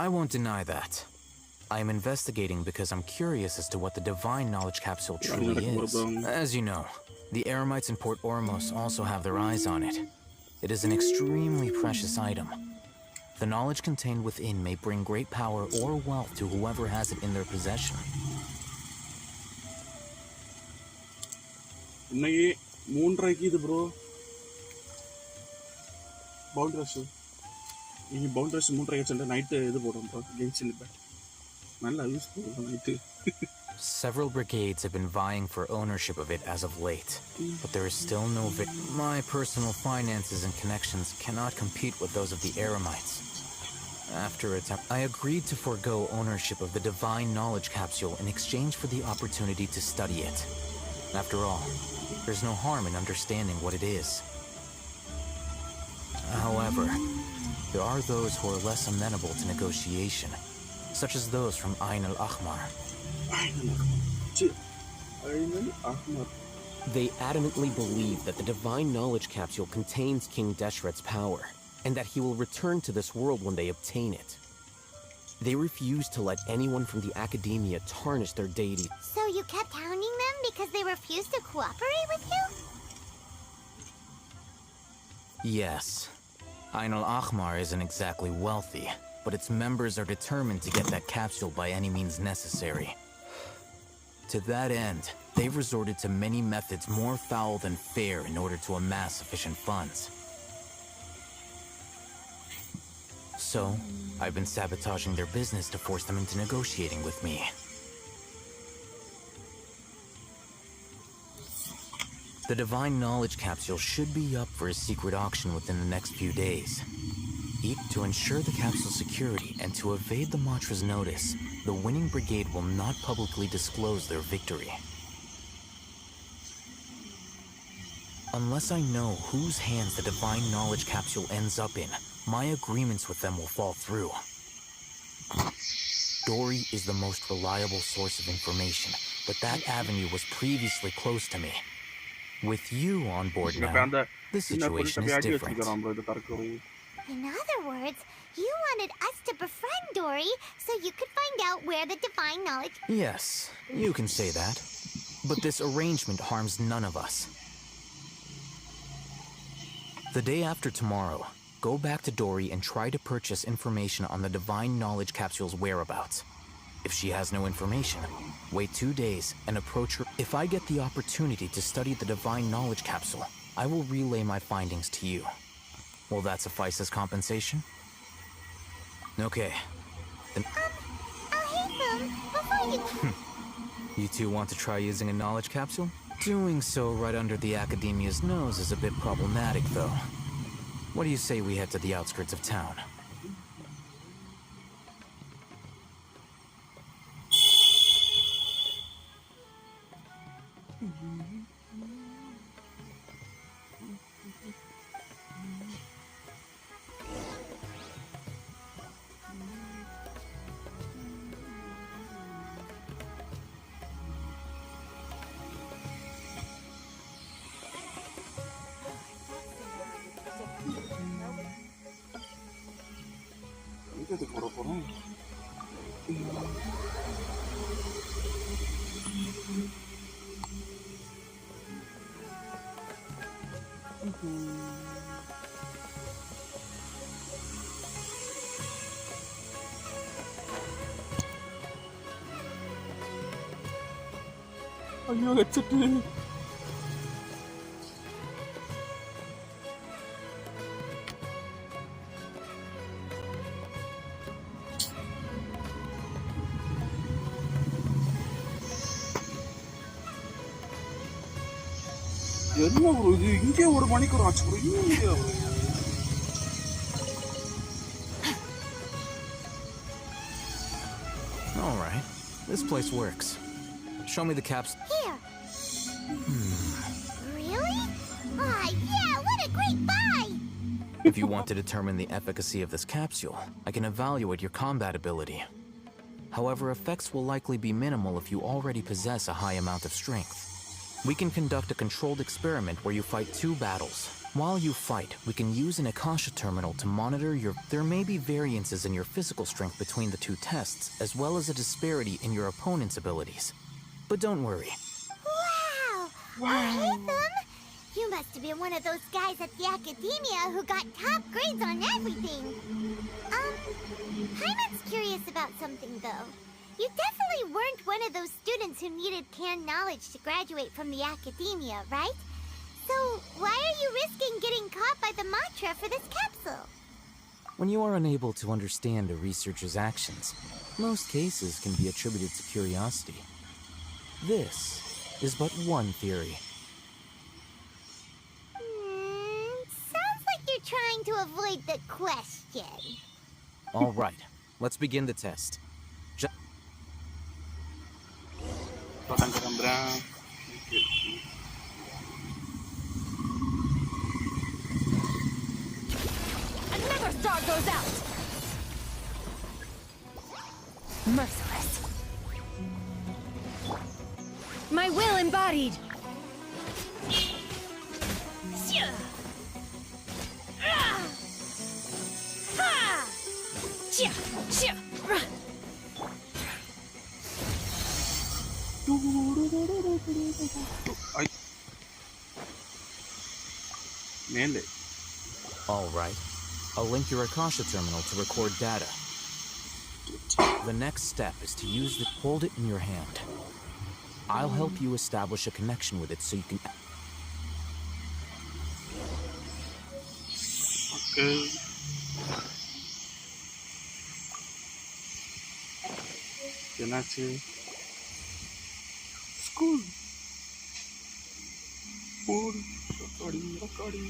I won't deny that. I am investigating because I'm curious as to what the divine knowledge capsule truly is. As you know, the Eremites in Port Ormos also have their eyes on it. It is an extremely precious item. The knowledge contained within may bring great power or wealth to whoever has it in their possession. இன்னைக்கு 3:30 இது bro bound rush இன்னைக்கு bound rush 3:30 வச்சுட்டு night இது போடுறோம் bro Genshin Impact நல்லா use பண்ணுறோம் night. Several brigades have been vying for ownership of it as of late, but there is still no My personal finances and connections cannot compete with those of the Eremites. After a time, I agreed to forego ownership of the divine knowledge capsule in exchange for the opportunity to study it. After all, there's no harm in understanding what it is. However, there are those who are less amenable to negotiation, such as those from Ain al-Ahmar. They adamantly believe that the divine knowledge capsule contains King Deshret's power, and that he will return to this world when they obtain it. They refuse to let anyone from the academia tarnish their deity. So you kept hounding them because they refused to cooperate with you? Yes. Ain al-Ahmar isn't exactly wealthy, but its members are determined to get that capsule by any means necessary. To that end, they've resorted to many methods more foul than fair in order to amass sufficient funds. So, I've been sabotaging their business to force them into negotiating with me. The Divine Knowledge Capsule should be up for a secret auction within the next few days. To ensure the capsule's security and to evade the Matra's notice, the winning brigade will not publicly disclose their victory. Unless I know whose hands the Divine Knowledge Capsule ends up in, my agreements with them will fall through. Dory is the most reliable source of information, but that avenue was previously closed to me. With you on board now, the situation is different. In other words, you wanted us to befriend Dory so you could find out where the divine knowledge... Yes, you can say that. But this arrangement harms none of us. The day after tomorrow, go back to Dory and try to purchase information on the Divine Knowledge Capsule's whereabouts. If she has no information, wait 2 days and approach her. If I get the opportunity to study the Divine Knowledge Capsule, I will relay my findings to you. Will that suffice as compensation? Okay. Then... before you... You two want to try using a knowledge capsule? Doing so right under the Academia's nose is a bit problematic, though. What do you say we head to the outskirts of town? അയ്യോ headset என்ன bro இது இங்கே ஒரு மணிக்கு ஆச்சு bro இங்கே All right. This place works. Show me the caps. Here. Really? Ah, yeah, what a great buy! If you want to determine the efficacy of this capsule, I can evaluate your combat ability. However, effects will likely be minimal if you already possess a high amount of strength. We can conduct a controlled experiment where you fight 2 battles. While you fight, we can use an Akasha terminal to monitor your... There may be variances in your physical strength between the 2 tests, as well as a disparity in your opponent's abilities. But don't worry. Wow! Ethan! You must have been one of those guys at the academia who got top grades on everything. Hyman's curious about something, though. You definitely weren't one of those students who needed canned knowledge to graduate from the academia, right? So, why are you risking getting caught by the Matra for this capsule? When you are unable to understand a researcher's actions, most cases can be attributed to curiosity. This is but one theory. Sounds like you're trying to avoid the question. All right, let's begin the test. Another star goes out! Merciless. My will embodied! മേലെ All right. I'll link your Akasha terminal to record data. The next step is to hold it in your hand. I'll help you establish a connection with it so you can... Okay. என்னாச்சு school போடு recording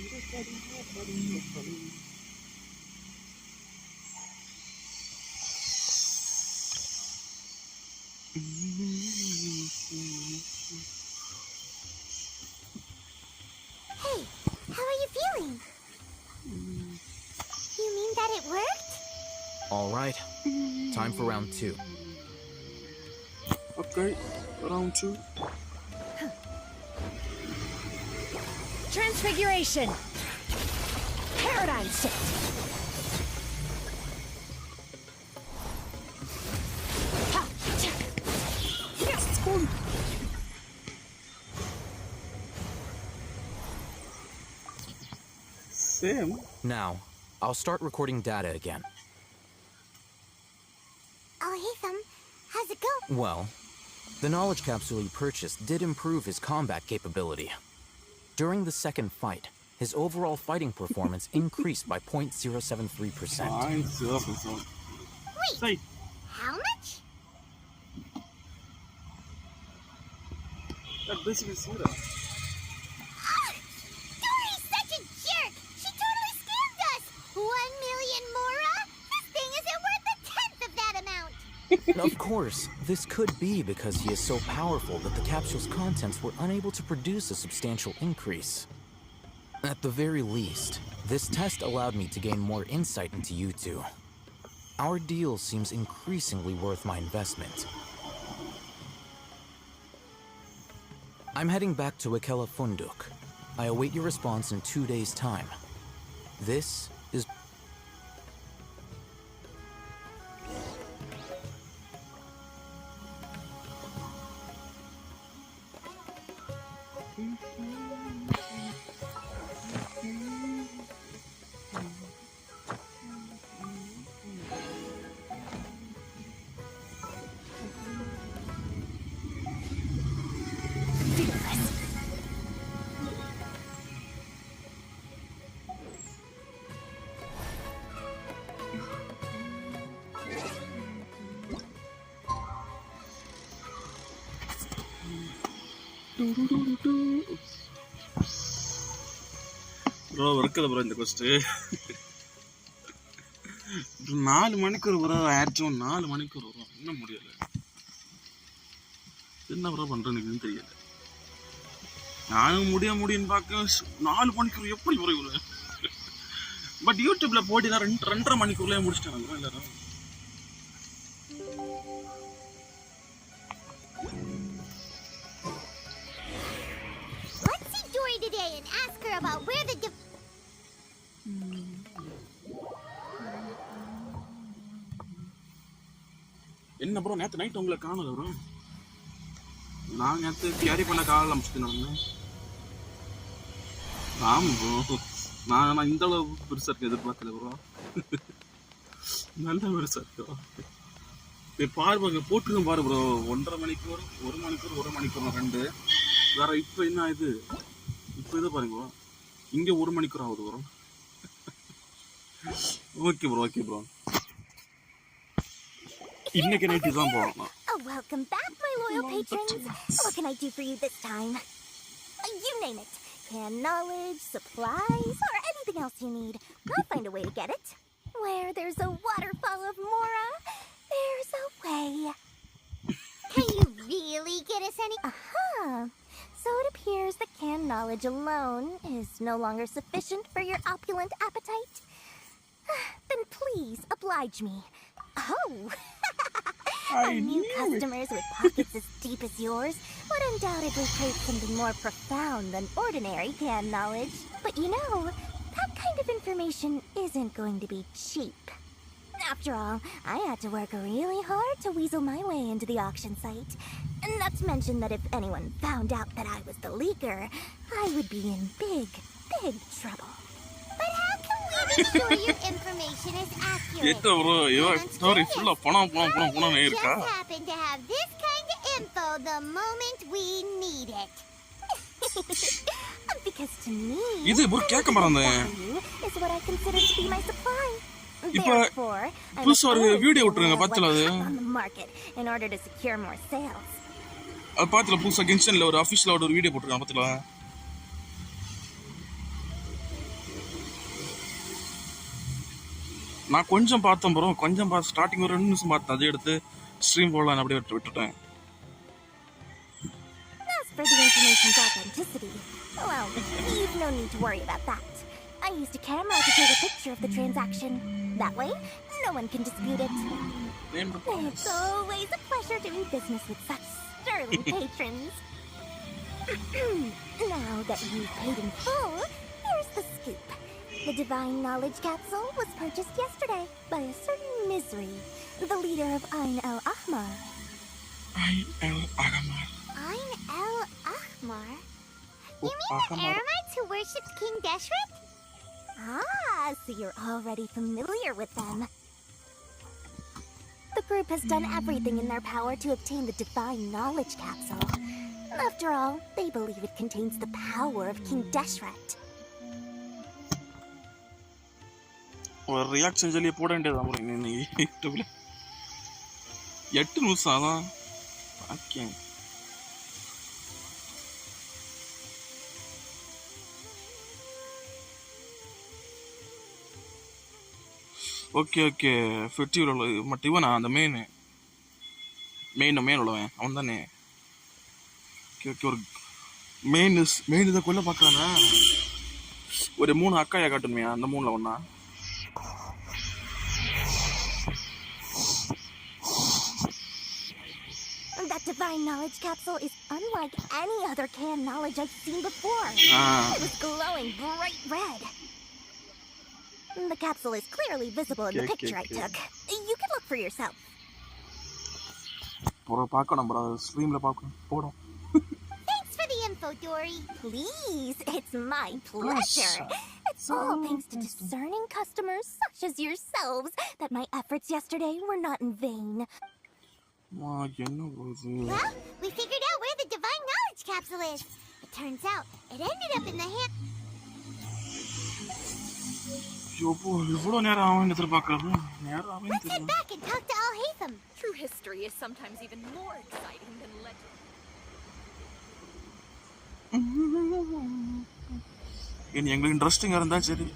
Hey, how are you feeling? You mean that it worked? All right. Time for round 2. Okay, round 2. Transfiguration. Paradigm shift. Same. Now, I'll start recording data again. Oh, hey, Thumb. How's it go? Well, the knowledge capsule you purchased did improve his combat capability. During the second fight, his overall fighting performance increased by 0.073%. Wait, Hey. how much? That basically zero. Dory's such a jerk! She totally scammed us! 1 million mora? This thing isn't worth a tenth of that amount! Of course, this could be because he is so powerful that the capsule's contents were unable to produce a substantial increase. At the very least, this test allowed me to gain more insight into you two. Our deal seems increasingly worth my investment. I'm heading back to Ikela Funduk. I await your response in 2 days' time. This is... bro இருக்குது bro இந்த cost 4 மணிக்கு ஒரு bro ஆயிடுச்சோம் 4 மணிக்கு ஒரு வரும் இன்னும் முடியல என்ன ப்ரோ பண்ணுறேன்னு தெரியல நானும் முடியும்னு பார்க்க 4 மணிக்கு எப்படி ப்ரோ இவ்வளோ பட் யூடியூப்ல போட்டினா 2.5 மணிக்குள்ளே முடிச்சிட்டாங்க எல்லாரும் Let's see Dory today and ask her about where the என்ன ப்ரோ நேற்று நைட் உங்களை காணல ப்ரோ நான் நேற்று கேரி பண்ண காலையில் அமிச்சுட்டு ஆமாம் ப்ரோ நான் இந்த அளவு பெருசாக இருக்க எதிர்பார்க்கல ப்ரோ நல்ல பெருசாக இருக்கோ பாருங்க போட்டுருங்க பாரு ப்ரோ 1.5 மணிக்கூர் 1 மணிக்கூர் 1 மணிக்கூர் 2 வேற இப்போ என்ன இது இப்போ இதை பாருங்க ப்ரோ இங்கே 1 மணிக்கூர் ஆகுது ப்ரோ ஓகே ப்ரோ இன்னைக்கு நைட்டு தான் போகணும் welcome back, my loyal patrons. What can I do for you this time? You name it. Canned knowledge, supplies, or anything else you need. I'll find a way to get it. Where there's a waterfall of mora, there's a way. Can you really get us any? So it appears that canned knowledge alone is no longer sufficient for your opulent appetite. Then please oblige me. Oh! Our new customers with pockets as deep as yours would undoubtedly crave something more profound than ordinary canned knowledge. But you know, that kind of information isn't going to be cheap. After all, I had to work really hard to weasel my way into the auction site. And not to mention that if anyone found out that I was the leaker, I would be in big, big trouble. But how can we be sure your information is accurate? எட்ட bro இவ story full of பணம் இருக்கா? Just happen to have this kind of info the moment we need it. Because to me, இது bro கேக்க மறந்தேன். is what I consider to be my supply. இப்ப புதுசா ஒரு வீடியோ விட்டுருங்க பாத்தல அது. On the market in order to secure more sales. அது பாத்தல புதுசா Genshinல ஒரு அபிஷியலா ஒரு வீடியோ போட்டுருக்காங்க பாத்தல. நான் கொஞ்சம் பார்த்தேன் ப்ரோ கொஞ்சம் ஸ்டார்டிங் ஒரு 2 நிமிஷம் பார்த்தேன் அதை எடுத்து ஸ்ட்ரீம் போடலாம் அப்படியே விட்டுட்டேன். As for the information's authenticity, well, you've no need to worry about that. I used a camera to take a picture of the transaction. That way, no one can dispute it. It's always a pleasure doing business with such sterling patrons. Now that you've paid in full, here's the scoop. The divine knowledge capsule was purchased yesterday by a certain Misery, the leader of Ain el-Ahmar. Ain el-Ahmar? Ain el-Ahmar? You mean the Aramites who worshipped King Deshret? Ah, so you're already familiar with them. The group has done everything in their power to obtain the divine knowledge capsule. After all, they believe it contains the power of King Deshret. ஒரு reaction சொல்லி போட வேண்டியது தான் நீ யூடியூப்ல 8 நிமிஷம் தான் okay okay festival மட் இவனா அந்த மெயின் உள்ளவன் அவன் தானே. ஓகே ஓகே ஒரு மெயின் இதை கொல்ல பார்க்கறானா ஒரு 3 அக்காயா காட்டணுமே அந்த 3ல ஒண்ணா. That divine knowledge capsule is unlike any other canned knowledge I've seen before. It was glowing bright red. The capsule is clearly visible in the picture I took. You can look for yourself. Thanks for the info, Dory. Please, it's my pleasure. It's all thanks to discerning customers such as yourselves that my efforts yesterday were not in vain. Well, we figured out where the divine knowledge capsule is. It turns out it ended up in the hand. Let's head back and talk to Al-Haytham. True history is sometimes even more exciting than legend. இனி எங்களுக்கு இன்ட்ரெஸ்டிங்கா இருந்தா சரி.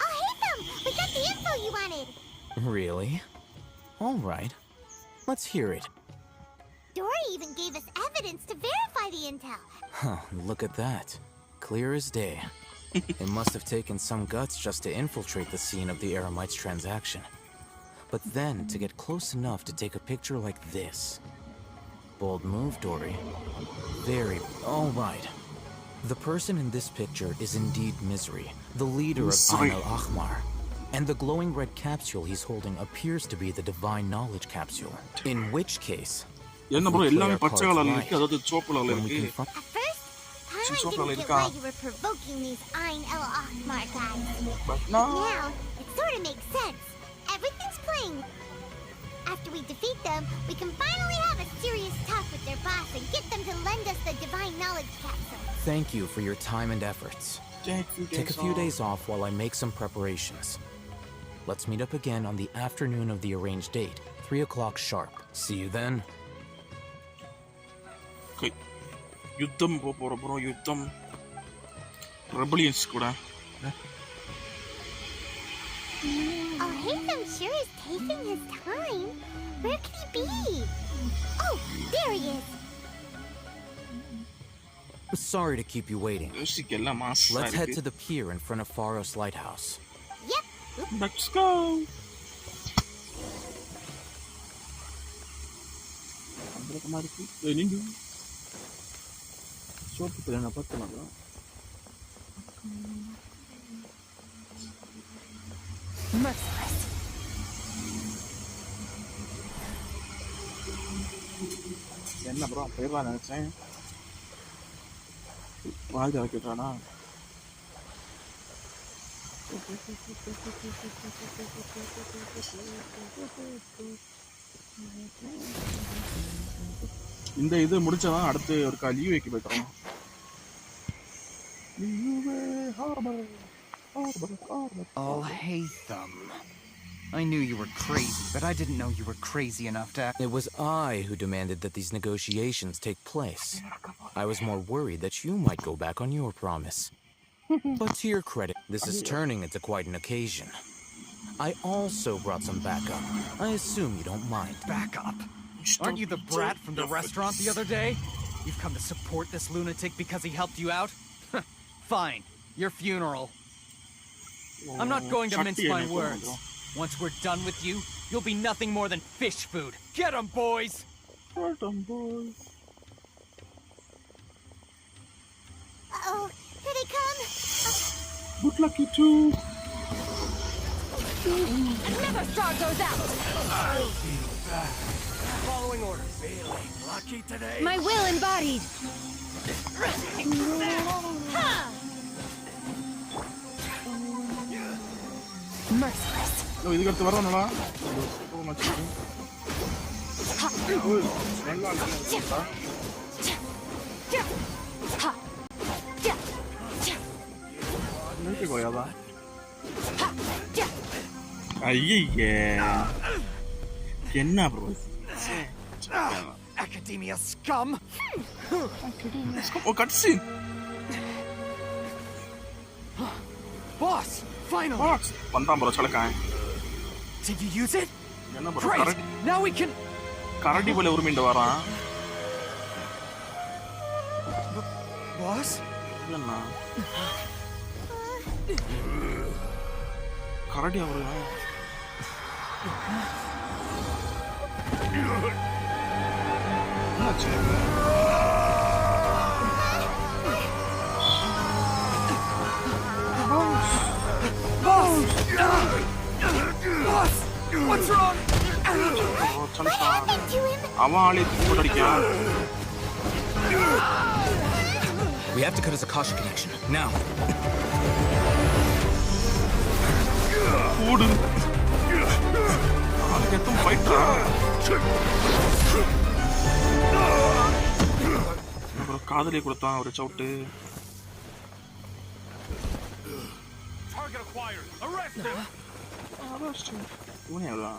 Al-Haytham, we got the info you wanted. Really? All right. Let's hear it. Dory even gave us evidence to verify the intel. Huh, look at that. Clear as day. It must have taken some guts just to infiltrate the scene of the Eremites transaction. But then to get close enough to take a picture like this. Bold move, Dory. Very... all right. The person in this picture is indeed Misery, the leader of Ain el-Ahmar. And the glowing red capsule he's holding appears to be the divine knowledge capsule. In which case... என்ன bro எல்லாமே பச்சை கலர்ல இருக்கு அதாவது soap கலர்ல At first, Paimon didn't get why you were provoking these Ain el-Ahmar guys. But now, it sort of makes sense. Everything's playing. After we defeat them, we can finally have a serious talk with their boss and get them to lend us the divine knowledge capsule. Thank you for your time and efforts. Take a few days off while I make some preparations. Let's meet up again on the afternoon of the arranged date, 3 o'clock sharp. See you then. Okay. யுத்தம் போற bro யுத்தம் rebellions கூட. Al-Haytham sure is taking his time. Where could he be? Oh, there he is. Sorry to keep you waiting. Let's head to the pier in front of Pharos Lighthouse. Yep. Let's go. விளக்கமா இருக்கு. நீங்க soap நான் பார்த்தேன். என்ன bro போயிடலாம் நினைச்சேன். வாழ்க்கை வைக்கிறானா? இந்த இது முடிச்சதான் அடுத்து ஒரு லீவ் வைக்க போயிட்டோம். I'll hate them. I knew you were crazy, but I didn't know you were crazy enough to... It was I who demanded that these negotiations take place. I was more worried that you might go back on your promise. But to your credit, this is turning into quite an occasion. I also brought some backup. I assume you don't mind. Backup? Aren't you the brat from the restaurant the other day? You've come to support this lunatic because he helped you out? Fine. Your funeral. I'm not going to mince my words. Once we're done with you, you'll be nothing more than fish food. Get 'em, boys! Get 'em, boys. Uh-oh. Here they come. Good luck, you two. Never start those out! I'll be back. Following orders. Feeling lucky today? My will embodied. Merciless. No, இதுக்கு அடுத்து வரணும்டா. Nake goyada. ஐயே. என்ன bro? Academia scum! Academia scum. Oh, cutscene. Boss! Finally! Boss! Vandaan bro, chalakaay. Did you use it? Enna bro? Great! Now we can... Karadi pole urmindu varan. Boss? Enna? Karadi avaru. Enachu? Boss! Boss! What's wrong? What happened to him? Avan aale thukudikya. We have to cut his Akasha connection, now. Food. Alikethum fighter. Bro, kaadali koduthaan oru choutu. Target acquired. Arrest him. Arrest him. Ivane avla.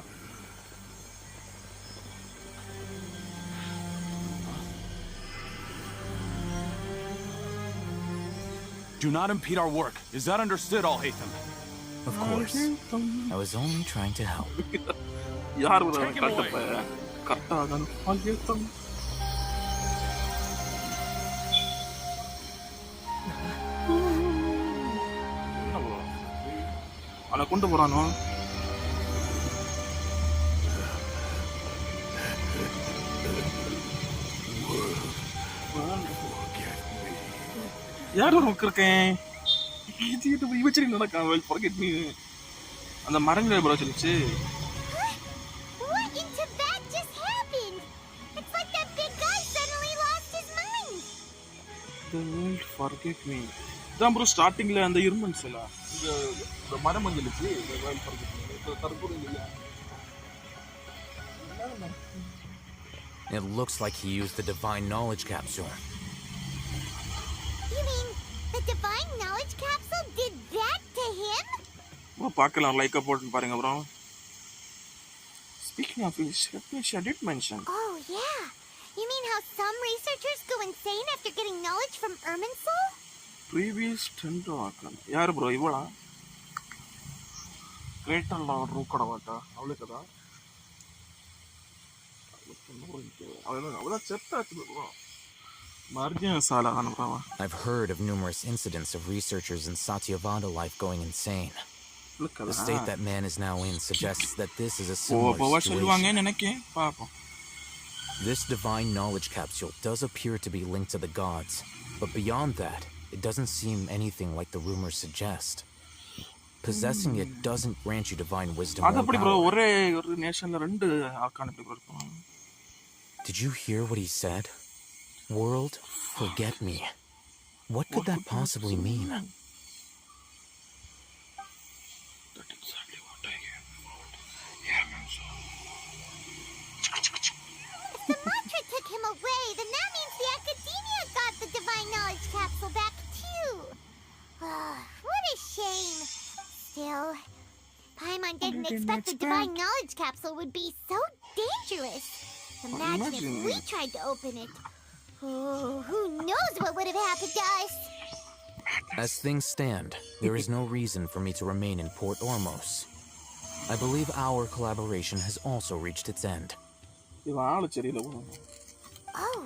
Do not impede our work. Is that understood, all Hatham? Of course. I was only trying to help. Yaar bro, katta katta agan Hatham. Enna bro? Ana kondu porano. யார் உட்கார்க்கேன் இது இவச்சரி நடக்காம forget me அந்த மரங்களே bro சொல்லுச்சு. What in Tibet just happened? It's like that big guy suddenly lost his mind. The world forget me. தான் bro ஸ்டார்டிங்ல அந்த இருமன்ஸ் இல்ல இந்த மரம் வந்துச்சு the world forget me. தற்போது இல்ல. It looks like he used the divine knowledge capsule. You mean the divine knowledge capsule did that to him? bro பார்க்கலாம் லைக் போட்டு பாருங்க bro. Speaking of which, I did mention. Oh yeah. You mean how some researchers go insane after getting knowledge from Irminsul? Previous 10 to Akan. ಯಾರು bro ಇವಳ? Great ಅಲ್ಲ ರೂ ಕೊಡವಾಟ ಅವಳೆ ಕದಾ ಅವಳ ಚೆತ್ತ bro. I've heard of numerous incidents of researchers in Satyavada life going insane. The state that man is now in suggests that this is a similar situation. This divine knowledge capsule does appear to be linked to the gods, but beyond that, it doesn't seem anything like the rumors suggest. Possessing it doesn't grant you divine wisdom or power. Did you hear what he said? World, forget me. What could that possibly mean? That's exactly what I hear. If the mantra took him away, then that means the Academia got the divine knowledge capsule back too. What a shame. Still, Paimon didn't expect the divine knowledge capsule would be so dangerous. Imagine if we tried to open it. Oh, who knows what would have happened to us? As things stand, there is no reason for me to remain in Port Ormos. I believe our collaboration has also reached its end. Oh,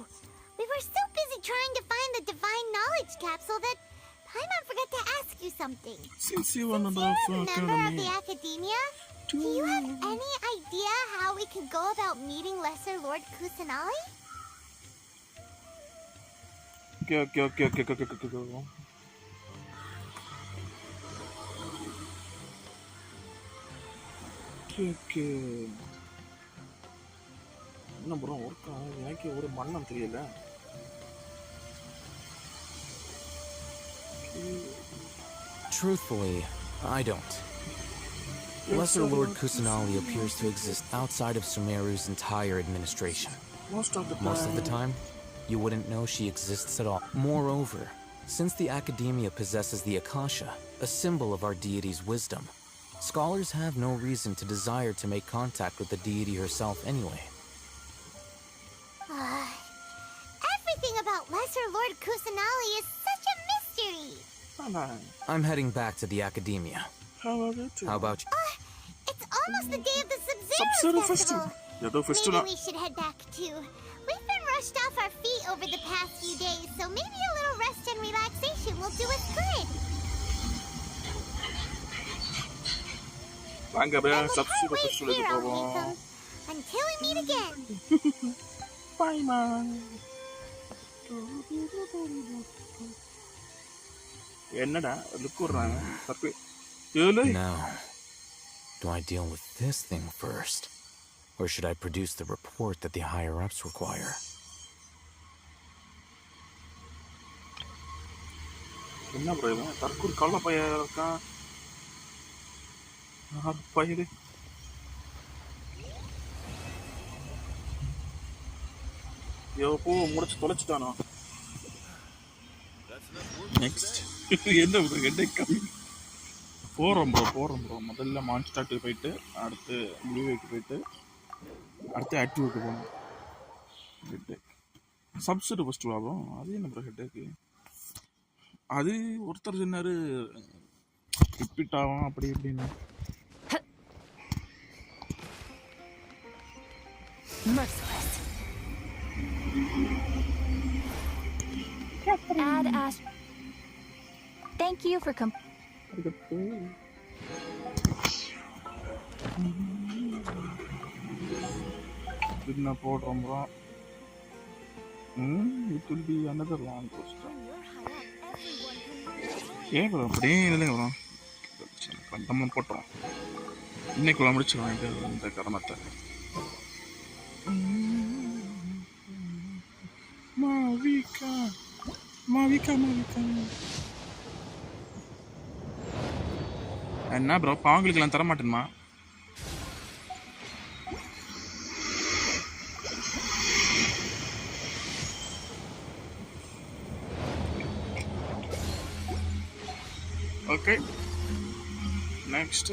we were so busy trying to find the divine knowledge capsule that Paimon forgot to ask you something. Since you're a member of the Academia, do you have any idea how we could go about meeting Lesser Lord Kusanali? Okay. என்ன bro work ஆகுது எனக்கு ஒரு மண்ணம் தெரியல. Truthfully, I don't. Lesser Lord Kusanali appears to exist outside of Sumeru's entire administration. Most of the time, you wouldn't know she exists at all. Moreover, since the Academia possesses the Akasha, a symbol of our deity's wisdom, scholars have no reason to desire to make contact with the deity herself anyway. Everything about Lesser Lord Kusanali is such a mystery. I'm heading back to the Academia. How about you? It's almost the day of the Sub-Zero Festival. Maybe we should head back too. We've been rushed off our feet over the past few days, so maybe a little rest and relaxation will do us good. Sub-Zero Festival. Until we meet again. Bye, man. என்னடா look வர்றாங்க தப்பு ஏலே. Now, do I deal with this thing first, or should I produce the report that the higher-ups require? என்ன bro இவன் தற்கூர் கள்ள பைய இருக்கான். பையது போ முடிச்சு தொலைச்சிட்டானோ. நெக்ஸ்ட் என்ன ப்ரோ என்ன கம்மி போகிறோம் ப்ரோ முதல்ல மான்ஸ்டாக்கு போயிட்டு அடுத்து ப்ளூவேக்கு போயிட்டு அடுத்து ஆக்டிவ்க்கு போகணும். ஹெட்டு சப்சிடி ஃபஸ்ட்டு ஆகும். அது என்ன ப்ரோ ஹெட்டுக்கு அது ஒருத்தர் சொன்னார் ரிப்பீட் ஆகும் அப்படி இப்படின்னு. Add Ash. Thank you for என்ன போடுறோம் bro. It will be another long question. ஏன் ப்ரோ அப்படியே இல்லைங்க ப்ரோ நம்ம போட்டோம் இன்னைக்குள்ள முடிச்சிடுவோம் இந்த கடமத்தை. மாவிகா என்ன ப்ரோ பாவங்களுக்கெல்லாம் தர மாட்டேன்மா. ஓகே நெக்ஸ்ட்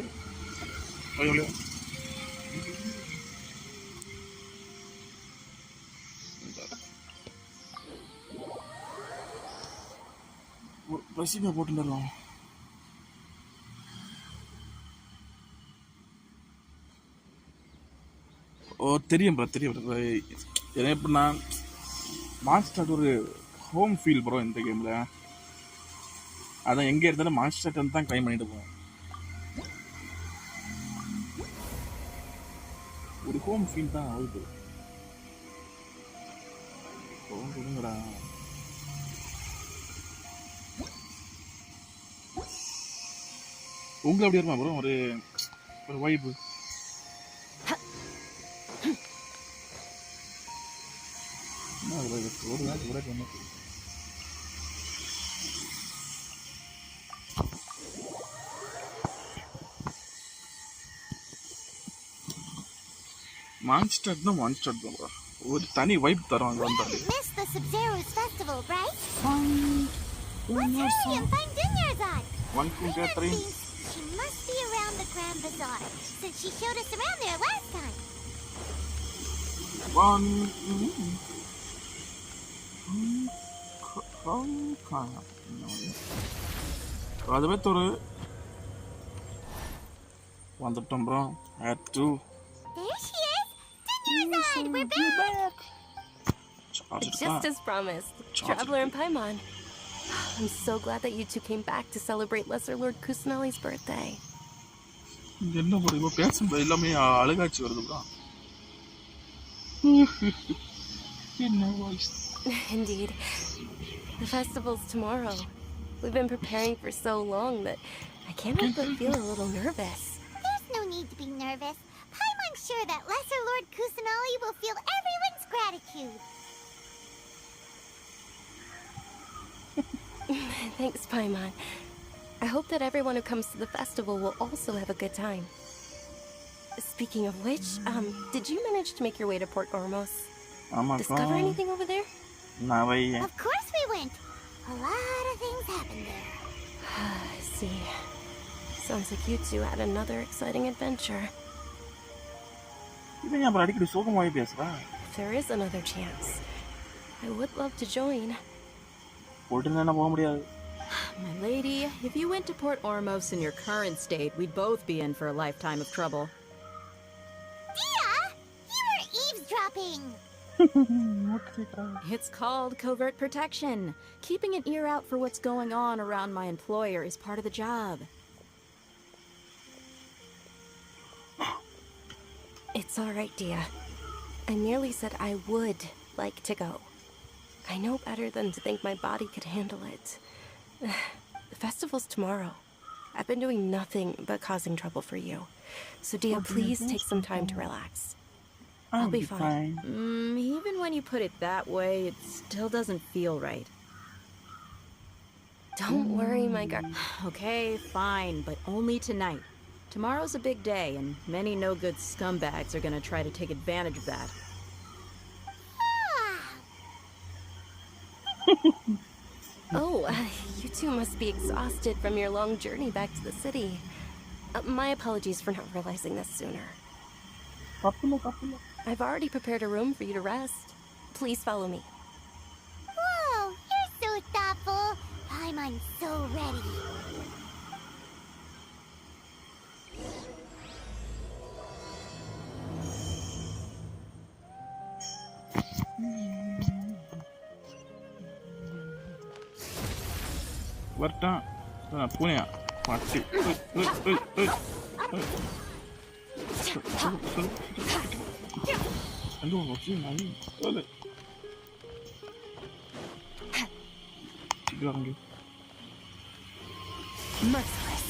ரெசிபி போட்டுடலாம். தெரியும் ப்ரோ ஏன்னா எப்படின்னா மான்ஸ்டர் ஒரு ஹோம் ஃபீல் ப்ரோ இந்த கேமில். அதான் எங்கே இருந்தாலும் மான்ஸ்டர் வந்து தான் கிளைம் பண்ணிட்டு போவோம். ஒரு ஹோம் ஃபீல் தான் ஆகுது. phone கொடுங்கடா. உங்களுக்கு அப்படி இருக்குமா ப்ரோ? ஒரு வைப். என்ன ஒரு நாள் கூட என்ன மான்ஸ்டர் தான் ப்ரோ. ஒரு தனி வைப் தரும் அங்க வந்தாலே. Miss the Sumeru's festival, right? Let's hurry and find Dunyarzad. 1.3. She must be around the Grand Bazaar since she showed us around there last time. அதுவே ஒரு வந்துட்டோம் bro. Add 2. There she is! Dunyarzad, we're back! Just as promised, Traveler and Paimon. I'm so glad that you two came back to celebrate Lesser Lord Kusanali's birthday. என்ன bro இப்போ பேசும்போது எல்லாமே அழகாச்சு வருது bro. என்ன voice. Indeed. The festival's tomorrow. We've been preparing for so long that I can't help but feel a little nervous. There's no need to be nervous. Paimon's sure that Lesser Lord Kusanali will feel everyone's gratitude. Thanks, Paimon. I hope that everyone who comes to the festival will also have a good time. Speaking of which, did you manage to make your way to Port Ormos? Discover anything over there? Of course we went. A lot of things happened there. I see. Sounds like you two had another exciting adventure. இவன் அப்புறம் அடிக்கடி சோகமாவே பேசுறா. If there is another chance, I would love to join. போட்டுனா போக முடியாது. My lady, if you went to Port Ormos in your current state, we'd both be in for a lifetime of trouble. Dia! You were eavesdropping! It's called covert protection. Keeping an ear out for what's going on around my employer is part of the job. It's all right, Dia. I merely said I would like to go. I know better than to think my body could handle it. The festival's tomorrow. I've been doing nothing but causing trouble for you. So, Dia, please take some time to relax. I'll be fine. Even when you put it that way, it still doesn't feel right. Don't worry, my girl. Okay, fine, but only tonight. Tomorrow's a big day, and many no-good scumbags are gonna try to take advantage of that. Oh, you two must be exhausted from your long journey back to the city. My apologies for not realizing this sooner. I've already prepared a room for you to rest. Please follow me. Whoa, you're so thoughtful. Paimon's so ready. வரட்டான் பூனையா பட்டி. Merciless.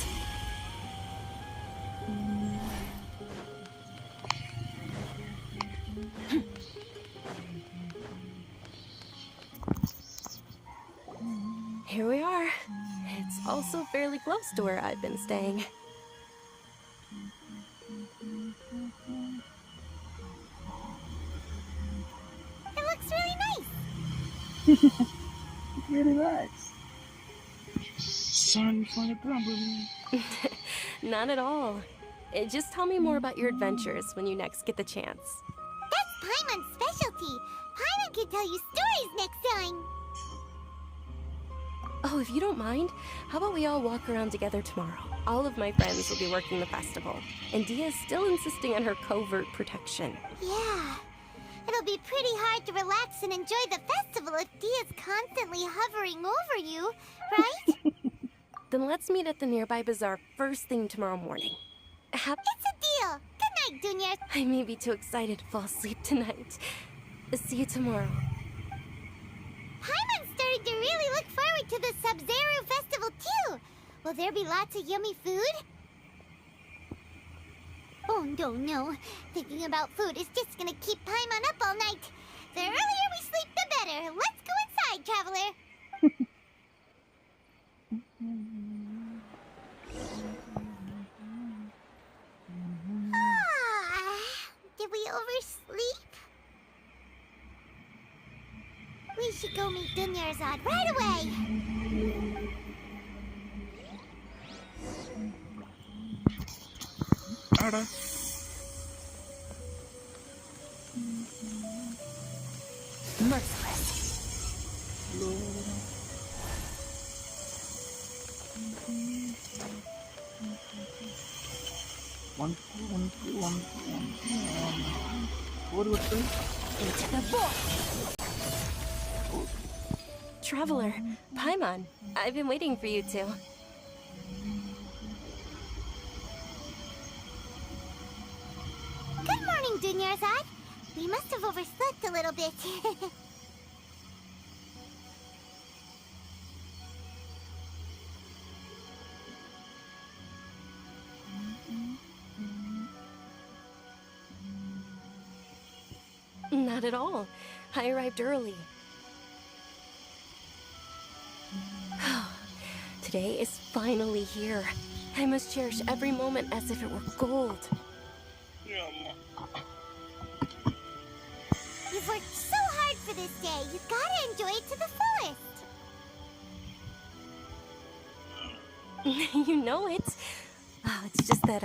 Here we are. It's also fairly close to where I've been staying. It looks really nice. Really nice. Son, find a problem. Not at all. Just tell me more about your adventures when you next get the chance. That's Paimon's specialty. Paimon can tell you stories next time. Oh, if you don't mind, how about we all walk around together tomorrow? All of my friends will be working the festival, and Dia's still insisting on her covert protection. Yeah. It'll be pretty hard to relax and enjoy the festival if Dia's constantly hovering over you, right? Then let's meet at the nearby bazaar first thing tomorrow morning. It's a deal. Good night, Dunya. I may be too excited to fall asleep tonight. See you tomorrow. starting to really look forward to the Sub-Zero Festival too. Will there be lots of yummy food? Oh, no. Thinking about food is just gonna keep Paimon up all night. The earlier we sleep, the better. Let's go inside, Traveler. Did we oversleep? We should go meet Dunyarzad right away. Merciless. Into the void. Traveler, Paimon, I've been waiting for you two. Good morning, Dunyarzad. We must have overslept a little bit. Not at all. I arrived early. Today is finally here. I must cherish every moment as if it were gold. You've worked so hard for this day. You gotta enjoy it to the fullest. You know it. Oh, it's just that,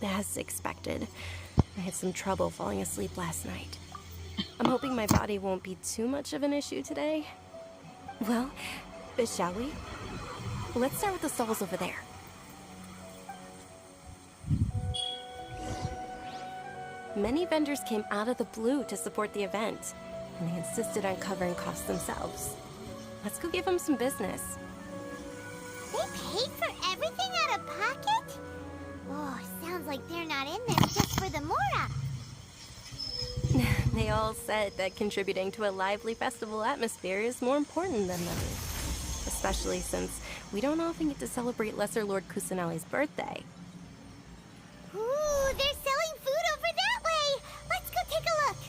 as expected, I had some trouble falling asleep last night. I'm hoping my body won't be too much of an issue today. Well, shall we? Let's start with the stalls over there. Many vendors came out of the blue to support the event, and they insisted on covering costs themselves. Let's go give them some business. They paid for everything out of pocket? Oh, sounds like they're not in this just for the Mora. They all said that contributing to a lively festival atmosphere is more important than money. Especially since we don't often get to celebrate Lesser Lord Kusanali's birthday. Ooh, they're selling food over that way. Let's go take a look.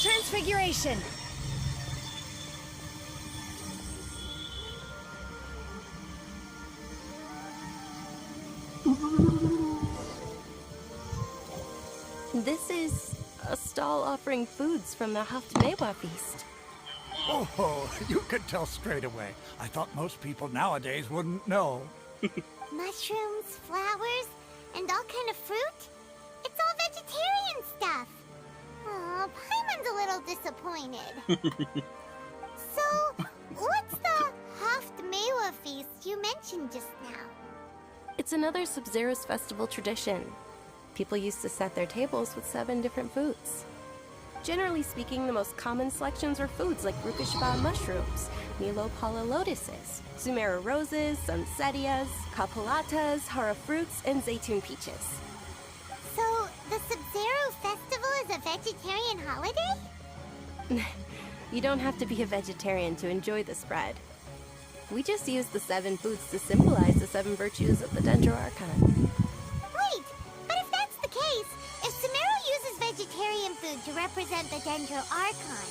Transfiguration. This is a stall offering foods from the Haftmewa feast. Oh, you could tell straight away. I thought most people nowadays wouldn't know. Mushrooms, flowers, and all kind of fruit? It's all vegetarian stuff. Aw, Paimon's a little disappointed. So, what's the Haftmewa feast you mentioned just now? It's another Sub-Zero's festival tradition. People used to set their tables with 7 different foods. Generally speaking, the most common selections are foods like Rukashba mushrooms, Nilopala lotuses, Sumeru roses, Sunsetias, Kapalatas, Hara fruits, and Zaytun peaches. So, the Sub-Zero festival is a vegetarian holiday? You don't have to be a vegetarian to enjoy the spread. We just use the 7 foods to symbolize the 7 virtues of the Dendro Archon. Wait, but if that's the case, if Sumeru uses vegetarian food to represent the Dendro Archon,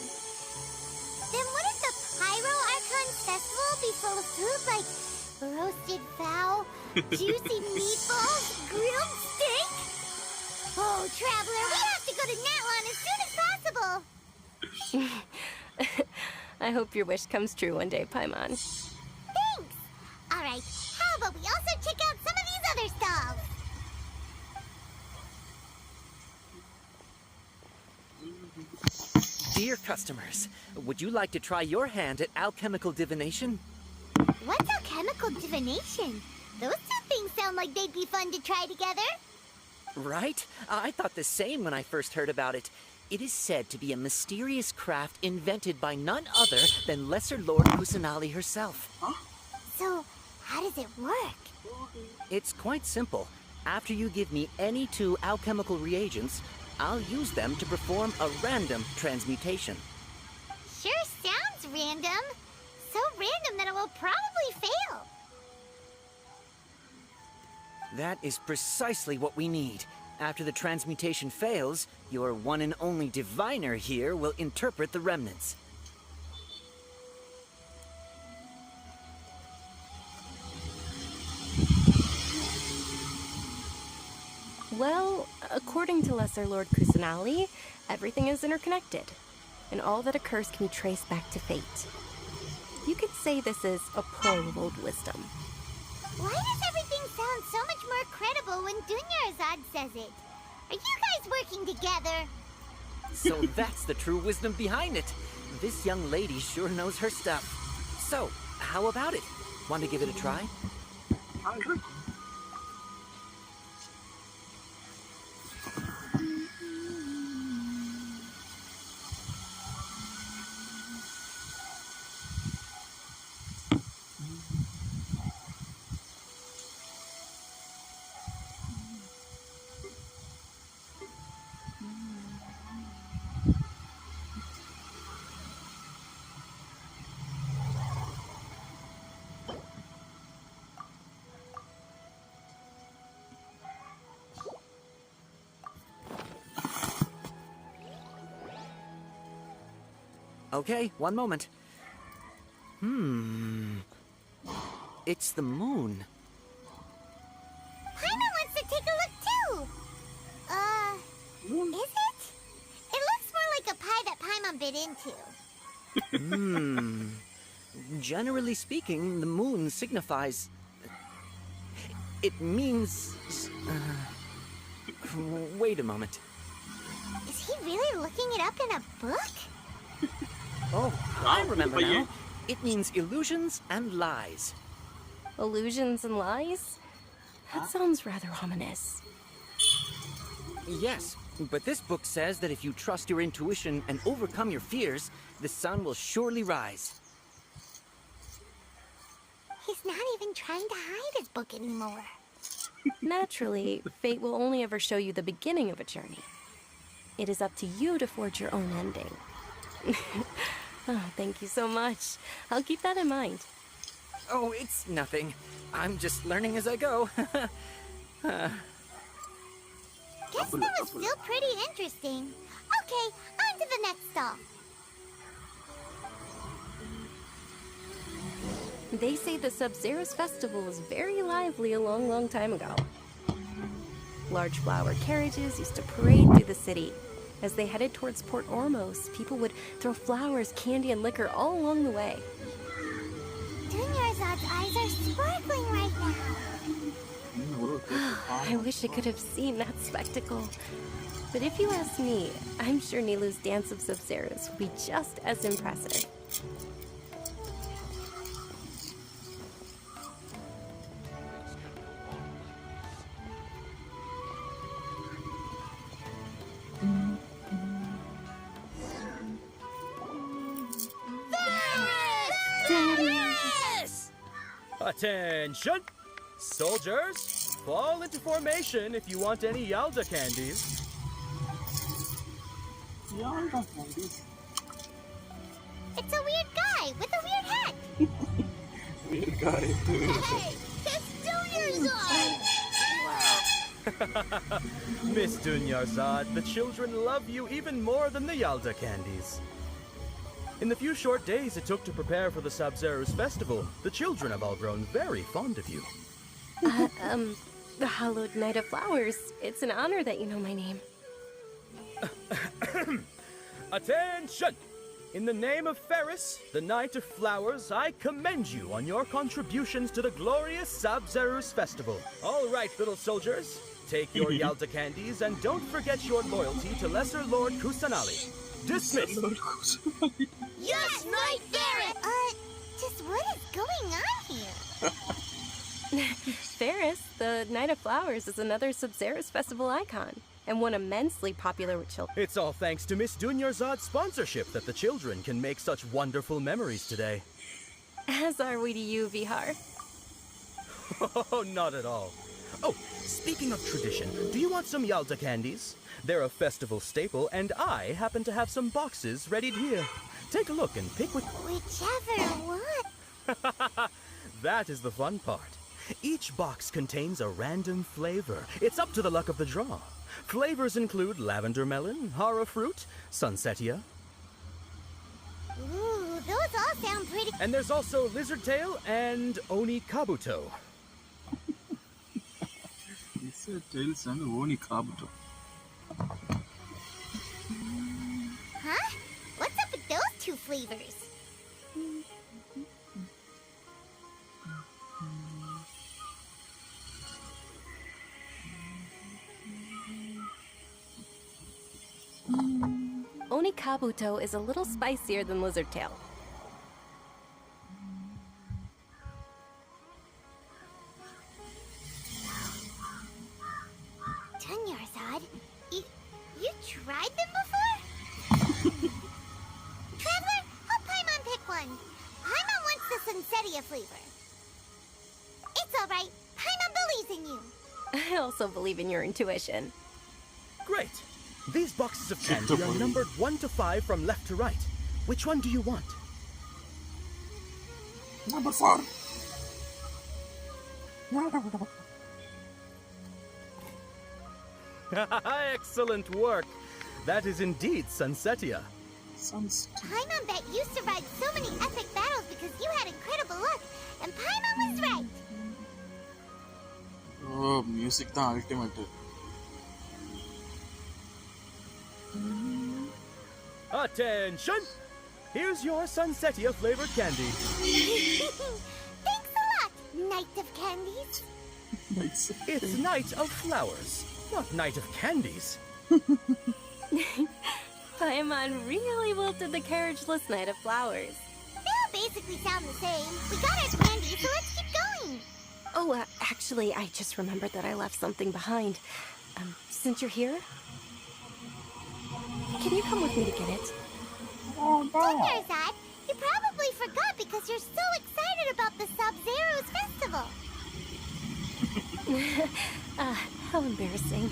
then wouldn't the Pyro Archon festival be full of food like roasted fowl, juicy meatballs, grilled steak? Oh, Traveler, we have to go to Natlan as soon as possible! I hope your wish comes true one day, Paimon. Thanks! Alright, how about we also check out some of these other stalls? Dear customers, would you like to try your hand at alchemical divination? What's alchemical divination? Those two things sound like they'd be fun to try together. Right? I thought the same when I first heard about it. It is said to be a mysterious craft invented by none other than Lesser Lord Kusanali herself. So, how does it work? It's quite simple. After you give me any 2 alchemical reagents, I'll use them to perform a random transmutation. Sure sounds random. So random that it will probably fail. That is precisely what we need. After the transmutation fails, your one and only diviner here will interpret the remnants. Well, according to Lesser Lord Kusanali, everything is interconnected, and all that occurs can be traced back to fate. You could say this is a pearl of old wisdom. Why does everything sound so much more credible when Dunyarzad says it? Are you guys working together? So that's the true wisdom behind it. This young lady sure knows her stuff. So, how about it? Want to give it a try? Okay, one moment. It's the moon. Paimon wants to take a look too. Is it? It looks more like a pie that Paimon bit into. Generally speaking, the moon signifies... It means... Wait a moment. Is he really looking it up in a book? Oh, I remember now. It means illusions and lies. Illusions and lies? That sounds rather ominous. Yes, but this book says that if you trust your intuition and overcome your fears, the sun will surely rise. He's not even trying to hide his book anymore. Naturally, fate will only ever show you the beginning of a journey. It is up to you to forge your own ending. Oh, thank you so much. I'll keep that in mind. Oh, it's nothing. I'm just learning as I go. Guess that was still pretty interesting. Okay, on to the next stall. They say the Sub-Zero's festival was very lively a long, long time ago. Large flower carriages used to parade through the city. As they headed towards Port Ormos, people would throw flowers, candy, and liquor all along the way. Dunyarzad's eyes are sparkling right now. I wish I could have seen that spectacle. But if you ask me, I'm sure Nilu's Dance of Sub-Zeros would be just as impressive. Attention! Soldiers, fall into formation if you want any Yalda candies. Yalda candies? It's a weird guy with a weird hat. Weird guy. Hey, it's Dunyarzad! Miss Dunyarzad, the children love you even more than the Yalda candies. In the few short days it took to prepare for the Sub-Zero's festival, the children have all grown very fond of you. The Hallowed Knight of Flowers. It's an honor that you know my name. Attention! In the name of Ferris, the Knight of Flowers, I commend you on your contributions to the glorious Sub-Zero's festival. All right, little soldiers, take your Yalda candies and don't forget your loyalty to Lesser Lord Kusanali. Dismissed! Yes, Knight Ferris! Just what is going on here? Ferris, the Knight of Flowers, is another Sub-Zero's festival icon, and one immensely popular with children. It's all thanks to Miss Dunyarzad's sponsorship that the children can make such wonderful memories today. As are we to you, Vihar. Oh, not at all. Oh, speaking of tradition, do you want some Yalta candies? They're a festival staple, and I happen to have some boxes readied here. Take a look and pick Whichever one. That is the fun part. Each box contains a random flavor. It's up to the luck of the draw. Flavors include lavender melon, hara fruit, sunsetia. Ooh, those all sound pretty. And there's also lizard tail and oni kabuto. Lizard tails and oni kabuto. Huh? What's up with those two flavors? Onikabuto is a little spicier than lizard tail. Tunyarzad, you tried them before? Traveler, help Paimon pick one. Paimon wants the Sunsetia flavor. It's alright. Paimon believes in you. I also believe in your intuition. Great. These boxes of candy are numbered 1 to 5 from left to right. Which one do you want? Number 4. Excellent work. That is indeed Sunsetia. Paimon bet you survived so many epic battles because you had incredible luck, and Paimon was right. Oh, music the ultimate. Attention! Here's your Sunsetia flavored candy. Thanks a lot, Knight of Candies. It's Night of Flowers, not Night of Candies. Paimon really wilted the carriageless Knight of Flowers. They all basically sound the same. We got our candy, so let's keep going. Oh, actually, I just remembered that I left something behind. Since you're here, can you come with me to get it? Tunyarzad, you probably forgot because you're so excited about the Sub-Zero's festival. How embarrassing.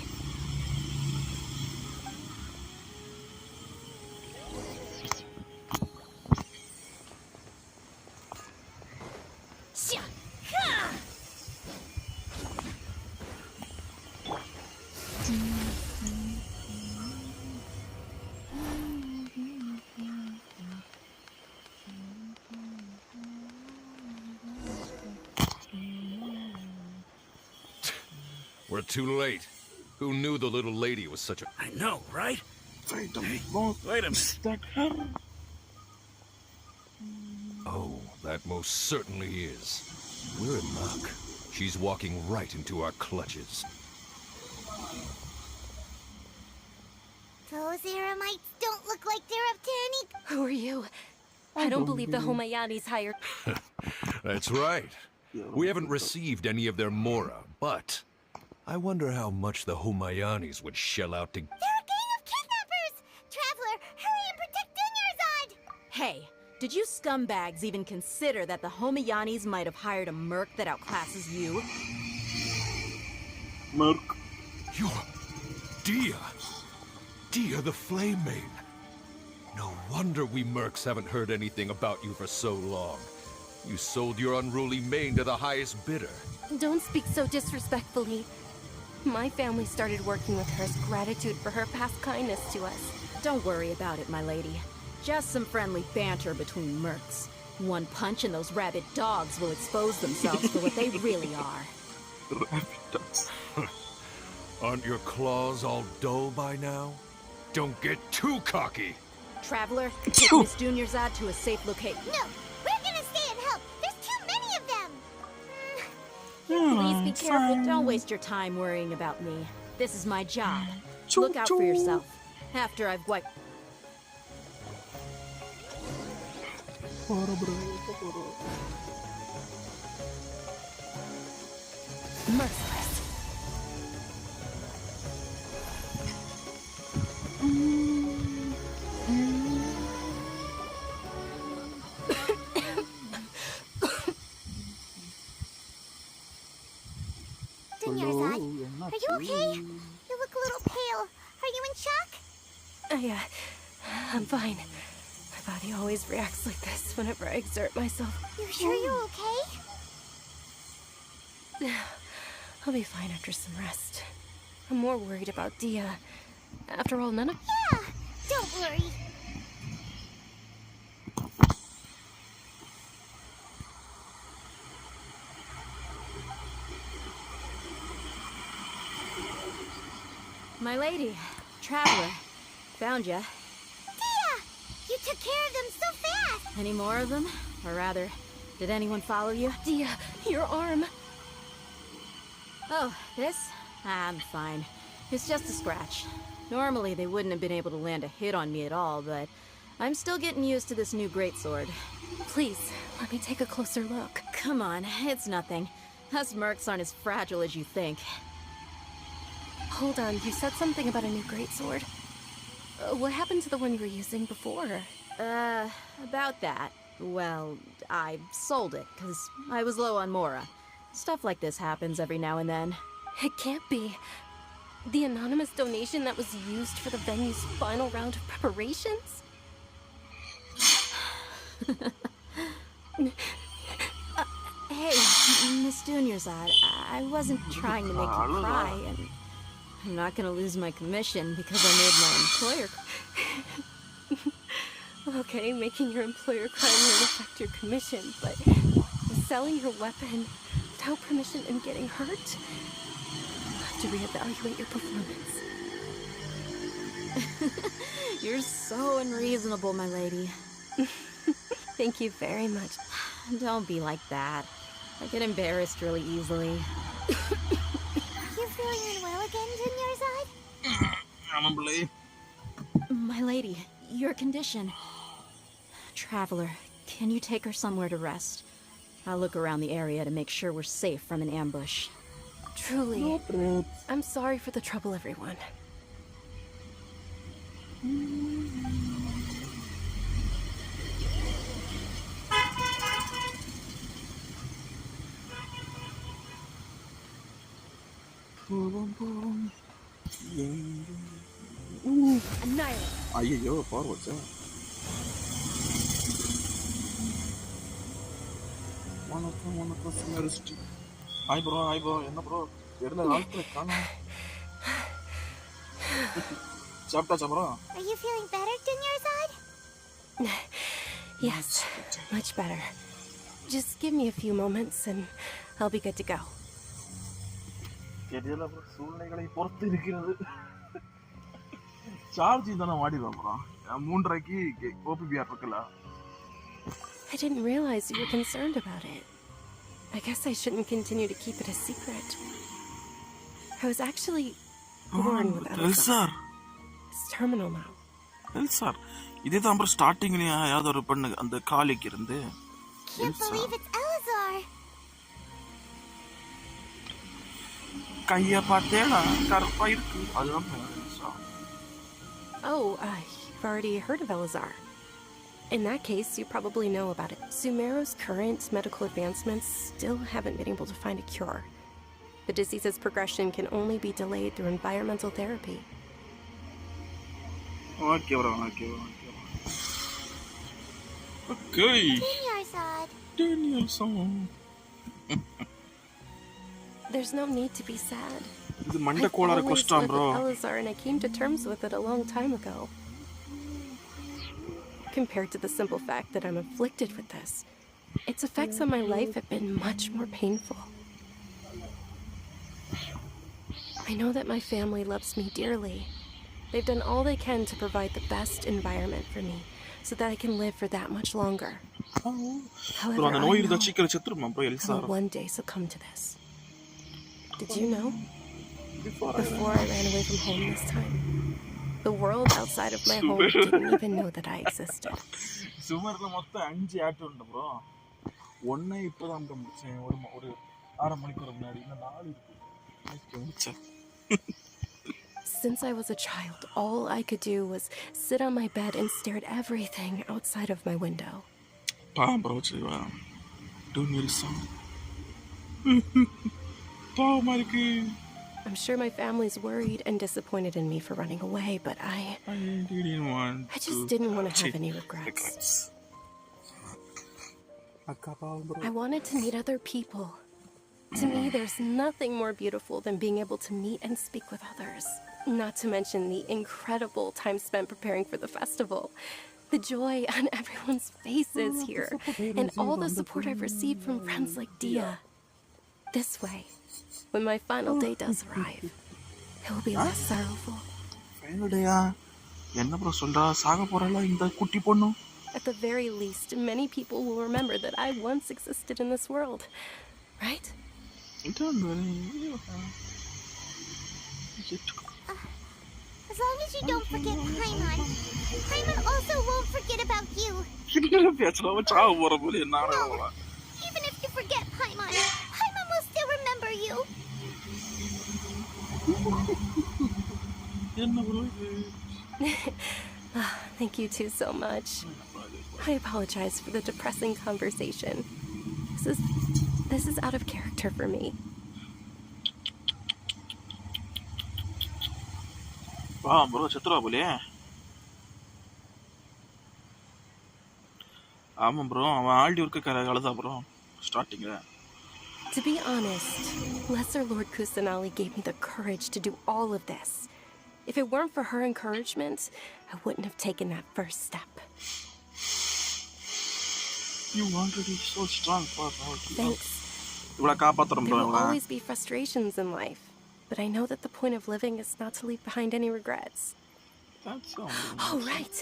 We're too late. Who knew the little lady was such a... I know, right? Wait a minute. Oh, that most certainly is. We're in luck. She's walking right into our clutches. Those Eremites don't look like they're up to any... Who are you? I don't believe the Homayanis hired... That's right. We haven't received any of their mora, but... I wonder how much the Homayanis would shell out to... They're a gang of kidnappers! Traveler, hurry and protect Tunyarzad! Hey, did you scumbags even consider that the Homayanis might have hired a merc that outclasses you? Merc. You're... Dia! Dia the Flame Maid! No wonder we mercs haven't heard anything about you for so long. You sold your unruly mane to the highest bidder. Don't speak so disrespectfully. My family started working with her as gratitude for her past kindness to us. Don't worry about it, my lady. Just some friendly banter between mercs. One punch and those rabid dogs will expose themselves for what they really are. Rabid dogs. Aren't your claws all dull by now? Don't get too cocky! Traveler, take Miss Tunyarzad to a safe location. No, we're gonna stay and help. There's too many of them. Please be careful. Don't waste your time worrying about me. This is my job. Look out for yourself. After I've wiped... Merciless. Dunyarzad, are you okay? You look a little pale. Are you in shock? I'm fine. My body always reacts like this whenever I exert myself. You sure you're okay? I'll be fine after some rest. I'm more worried about Dia. After all, none of... Yeah, don't worry. My lady, traveler, found ya. Dia! You took care of them so fast! Any more of them? Or rather, did anyone follow you? Dia, your arm. Oh, this? I'm fine. It's just a scratch. Normally, they wouldn't have been able to land a hit on me at all, but I'm still getting used to this new greatsword. Please, let me take a closer look. Come on, it's nothing. Us mercs aren't as fragile as you think. Hold on, you said something about a new greatsword. What happened to the one you were using before? About that. Well, I sold it, because I was low on Mora. Stuff like this happens every now and then. It can't be. The anonymous donation that was used for the venue's final round of preparations? Hey, Miss Dunyarzad, I wasn't trying to make you cry, and I'm not gonna lose my commission because I made my employer... Okay, making your employer cry won't affect your commission, but selling your weapon without permission and getting hurt? You'll have to reevaluate your performance. You're so unreasonable, my lady. Thank you very much. Don't be like that. I get embarrassed really easily. You feeling unwell again, Dunyarzad? My lady, your condition. Traveler, can you take her somewhere to rest? I'll look around the area to make sure we're safe from an ambush. Truly. I'm sorry for the trouble, everyone. Annihilate. ஐயோ power வச்சா வணக்கம் Sumeru hi bro என்ன bro என்ன ஆட்களை காணோம் சாப்பிட்டாச்சா bro Are you feeling better, Dunyarzad? Yes, much better. Just give me a few moments and I'll be good to go. தெரியல bro சூழ்நிலைகளை பொறுத்து இருக்கிறது சார்ஜ் தான வாடிடுவோம் ப்ரோ 3:30க்கு ஓபிபிஆர் இருக்குல்ல I didn't realize you were concerned about it. I guess I shouldn't continue to keep it a secret. I was actually born with Elsar. It's terminal now. Elsar. இதே தான் bro ஸ்டார்டிங்ல யாவது ஒரு பொண்ணு அந்த காலிக்கு இருந்து Can't believe it's Elazar. கைய பார்த்தேடா கருப்பா இருக்கு அதுதான் Elsa. Oh, you've already heard of Elazar. In that case, you probably know about it. Sumeru's current medical advancements still haven't been able to find a cure. The disease's progression can only be delayed through environmental therapy. Okay, bro. Okay. Dunyarzad. There's no need to be sad. This is Manda Kola request, bro. Elazar, and I came to terms with it a long time ago. Compared to the simple fact that I'm afflicted with this, its effects on my life have been much more painful. I know that my family loves me dearly. They've done all they can to provide the best environment for me, so that I can live for that much longer. However, I know I will one day succumb to this. Did you know? Before I ran away from home this time, the world outside of my home didn't even know that I existed. Sumeru மொத்தம் 5 add உண்டு bro. ஒண்ணே இப்போதான் முடிச்சேன் ஒரு 6 மணிக்கு முன்னாடி இந்த 4 இருக்கு. Since I was a child, all I could do was sit on my bed and stare at everything outside of my window. Pam bro, chiva. Dunyarzad. I'm sure my family's worried and disappointed in me for running away, but I just didn't want to have any regrets. I wanted to meet other people. To me, there's nothing more beautiful than being able to meet and speak with others. Not to mention the incredible time spent preparing for the festival. The joy on everyone's faces here, and all the support I've received from friends like Dia. This way, when my final day does arrive, it will be less sorrowful. Final day? என்ன bro சொல்றா? சாக போறல இந்த குட்டி பொண்ணு? At the very least, many people will remember that I once existed in this world, right? As long as you don't forget Paimon. Paimon also won't forget about you. என்ன பேசுறா? சாக போற போல என்ன No. Even if you forget Paimon, Paimon will still remember you. என்ன bro? Thank you two so much. I apologize for the depressing conversation. This is out of character for me. Wow, bro, செத்துறா போலே. ஆமா bro, அவன் ஆல்டி இருக்க கலதா bro. ஸ்டார்டிங்ல. To be honest, Lesser Lord Kusanali gave me the courage to do all of this. If it weren't for her encouragement, I wouldn't have taken that first step. You wanted to be so strong for her. Thanks. இவள காப்பாத்துறோம் bro. There will always be frustrations in life, but I know that the point of living is not to leave behind any regrets. That's all. Oh, right.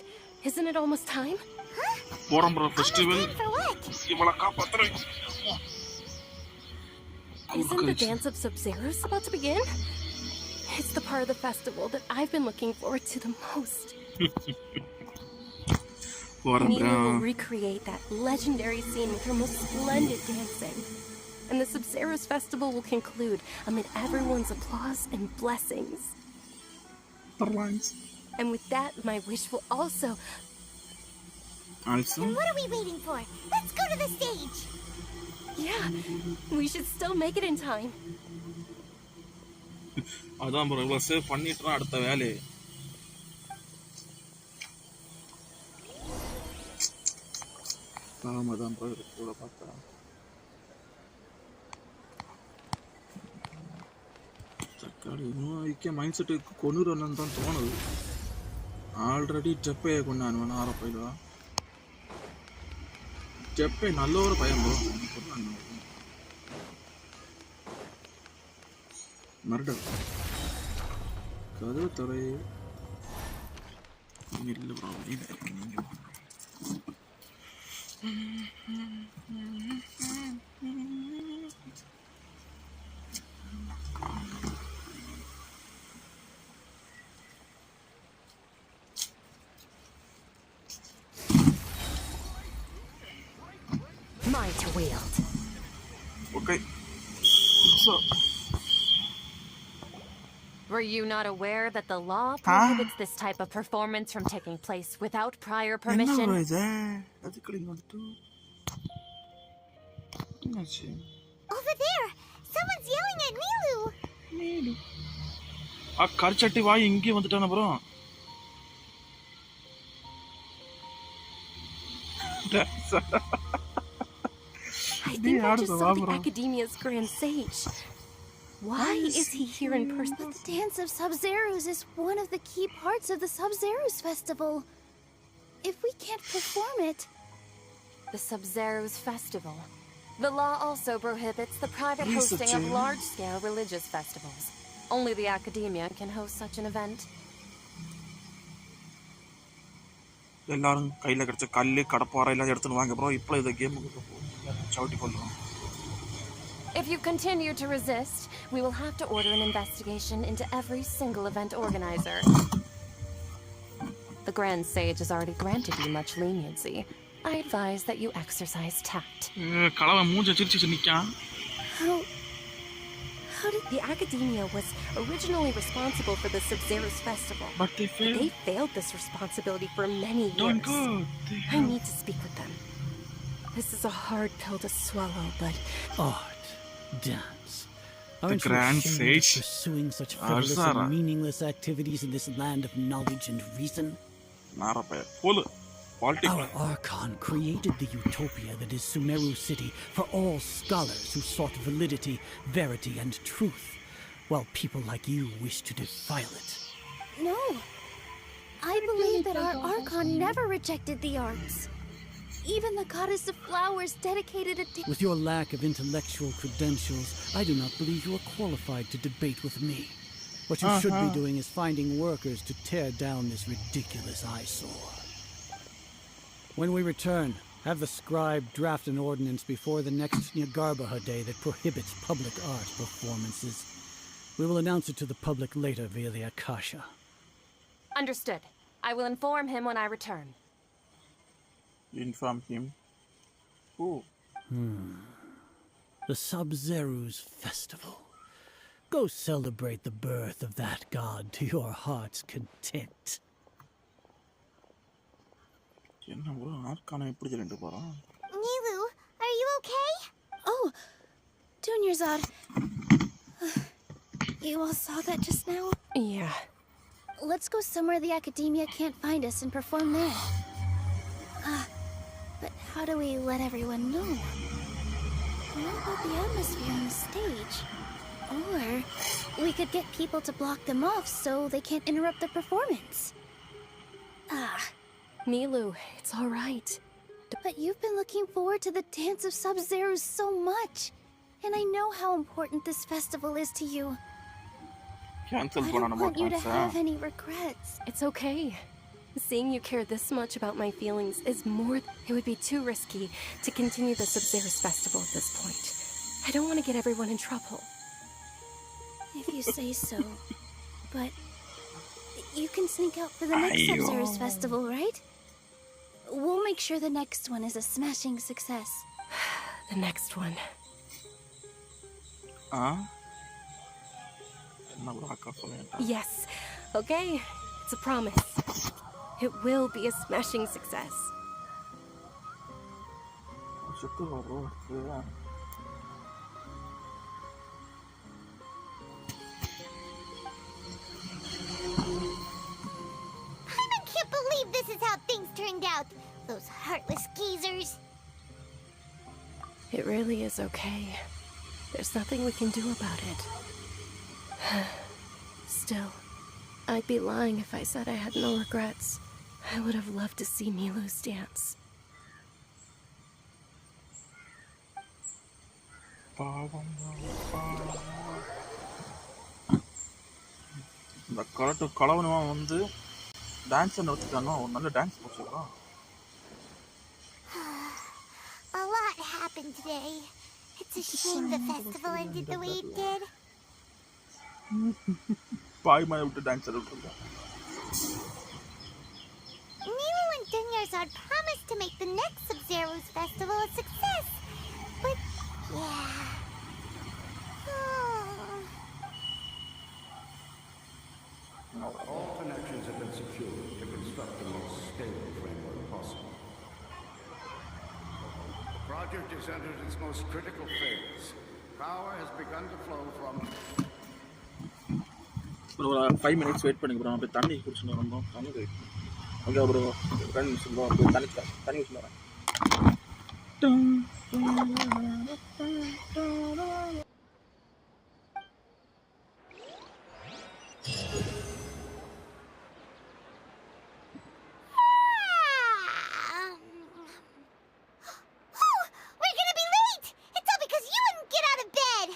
Isn't it almost time? போறோம் bro festival. இவள காப்பாத்துறோம். Isn't the dance of Sub-Zeros about to begin? It's the part of the festival that I've been looking forward to the most. Nina will recreate that legendary scene with her most splendid dancing. And the Sub-Zeros festival will conclude amid everyone's applause and blessings. And with that, my wish will also... And what are we waiting for? Let's go to the stage! Yeah, we should still make it in time. அதான் bro இவ்வளவு save பண்ணிட்டா அடுத்த வேலை. ஆமாதான் bro கூட பார்த்தா. சக்காடி இன்னும் ஐக்கிய mind set கொன்னுறன்னு தான் தோணுது. ஆல்ரெடி ஜெப்பே கொன்னான் ஆற போயிடுவா. ஜெப்பே நல்ல ஒரு பையன் bro. மர்டர் கதவு தரை இல்ல bro நீங்க Mine to wield. Okay. So were you not aware that the law prohibits this type of performance from taking place without prior permission? Over there! Someone's yelling at Nilu! Nilu. கர்ச்சட்டி வாய் இங்கே வந்துட்டானே bro. I think I just saw the Academia's Grand Sage. Why is he here in person? But the Dance of Sub-Zeros is one of the key parts of the Sub-Zeros festival. If we can't perform it... The Sub-Zeros festival. The law also prohibits the private hosting of large-scale religious festivals. Only the Academia can host such an event. எல்லாரும் கையில கிடைச்ச கல்லு கடப்பாறை எல்லாம் எடுத்துன்னு வாங்க bro. இப்போ இந்த கேமுக்கு சவுட்டி கொள்றோம். If you continue to resist, we will have to order an investigation into every single event organizer. The Grand Sage has already granted you much leniency. I advise that you exercise tact. How did the Academia was originally responsible for the Sub-Zeros festival? But they failed. They failed this responsibility for many years. Don't go. I need to speak with them. This is a hard pill to swallow, but... Art, dance, Aren't you grand ashamed of sage pursuing such frivolous Arzara. and meaningless activities in this land of knowledge and reason? Our Archon created the utopia that is Sumeru City for all scholars who sought validity, verity, and truth, while people like you wish to defile it. No. I believe that our Archon never rejected the arts. Even the goddess of flowers dedicated a day. With your lack of intellectual credentials, I do not believe you are qualified to debate with me. What you should be doing is finding workers to tear down this ridiculous eyesore. When we return, have the scribe draft an ordinance before the next Nyagarbha Day that prohibits public art performances. We will announce it to the public later via the Akasha. Understood. I will inform him when I return. Inform him. Who? The Sub-Zeru's festival. Go celebrate the birth of that god to your heart's content. Nilu, are you okay? Oh, Dunyarzad. You all saw that just now? Yeah. Let's go somewhere the academia can't find us and perform there. But how do we let everyone know? What about the atmosphere on the stage? Or we could get people to block them off so they can't interrupt the performance. Nilu, it's all right. But you've been looking forward to the Dance of Sub-Zero so much. And I know how important this festival is to you. I don't want you to have any regrets. It's okay. Seeing you care this much about my feelings is more... It would be too risky to continue the Sub-Zero's festival at this point. I don't want to get everyone in trouble. If you say so. But you can sneak out for the next Sub-Zero's festival, right? We'll make sure the next one is a smashing success. The next one. Yes. Okay. It's a promise. It will be a smashing success. I can't believe this is how things turned out. Those heartless geezers. It really is okay. There's nothing we can do about it. Still, I'd be lying if I said I had no regrets. I would have loved to see Nilu's dance. இந்த கலவனவன் வந்து dance வச்சுட்டானோ நல்ல dance போச்சுடா. A lot happened today. It's a shame the festival ended the way it did. பாய் மேல விட்டு dance ஆடுறாங்க. Nilu and Dunyarzad promised to make the next Sub-Zero's festival a success. But yeah. All connections have been secured to construct the most stable framework possible. The project has entered its most critical phase. Power has begun to flow from... Bro, 5 minutes wait பண்ணுங்க bro. நான் போய் தண்ணி குடிச்சிட்டு வரணும். தண்ணி போய். Okay bro. 2 நிமிஷம் bro. போய் தண்ணி குடிச்சிட்டு வரேன். We're gonna be late! It's all because you wouldn't get out of bed!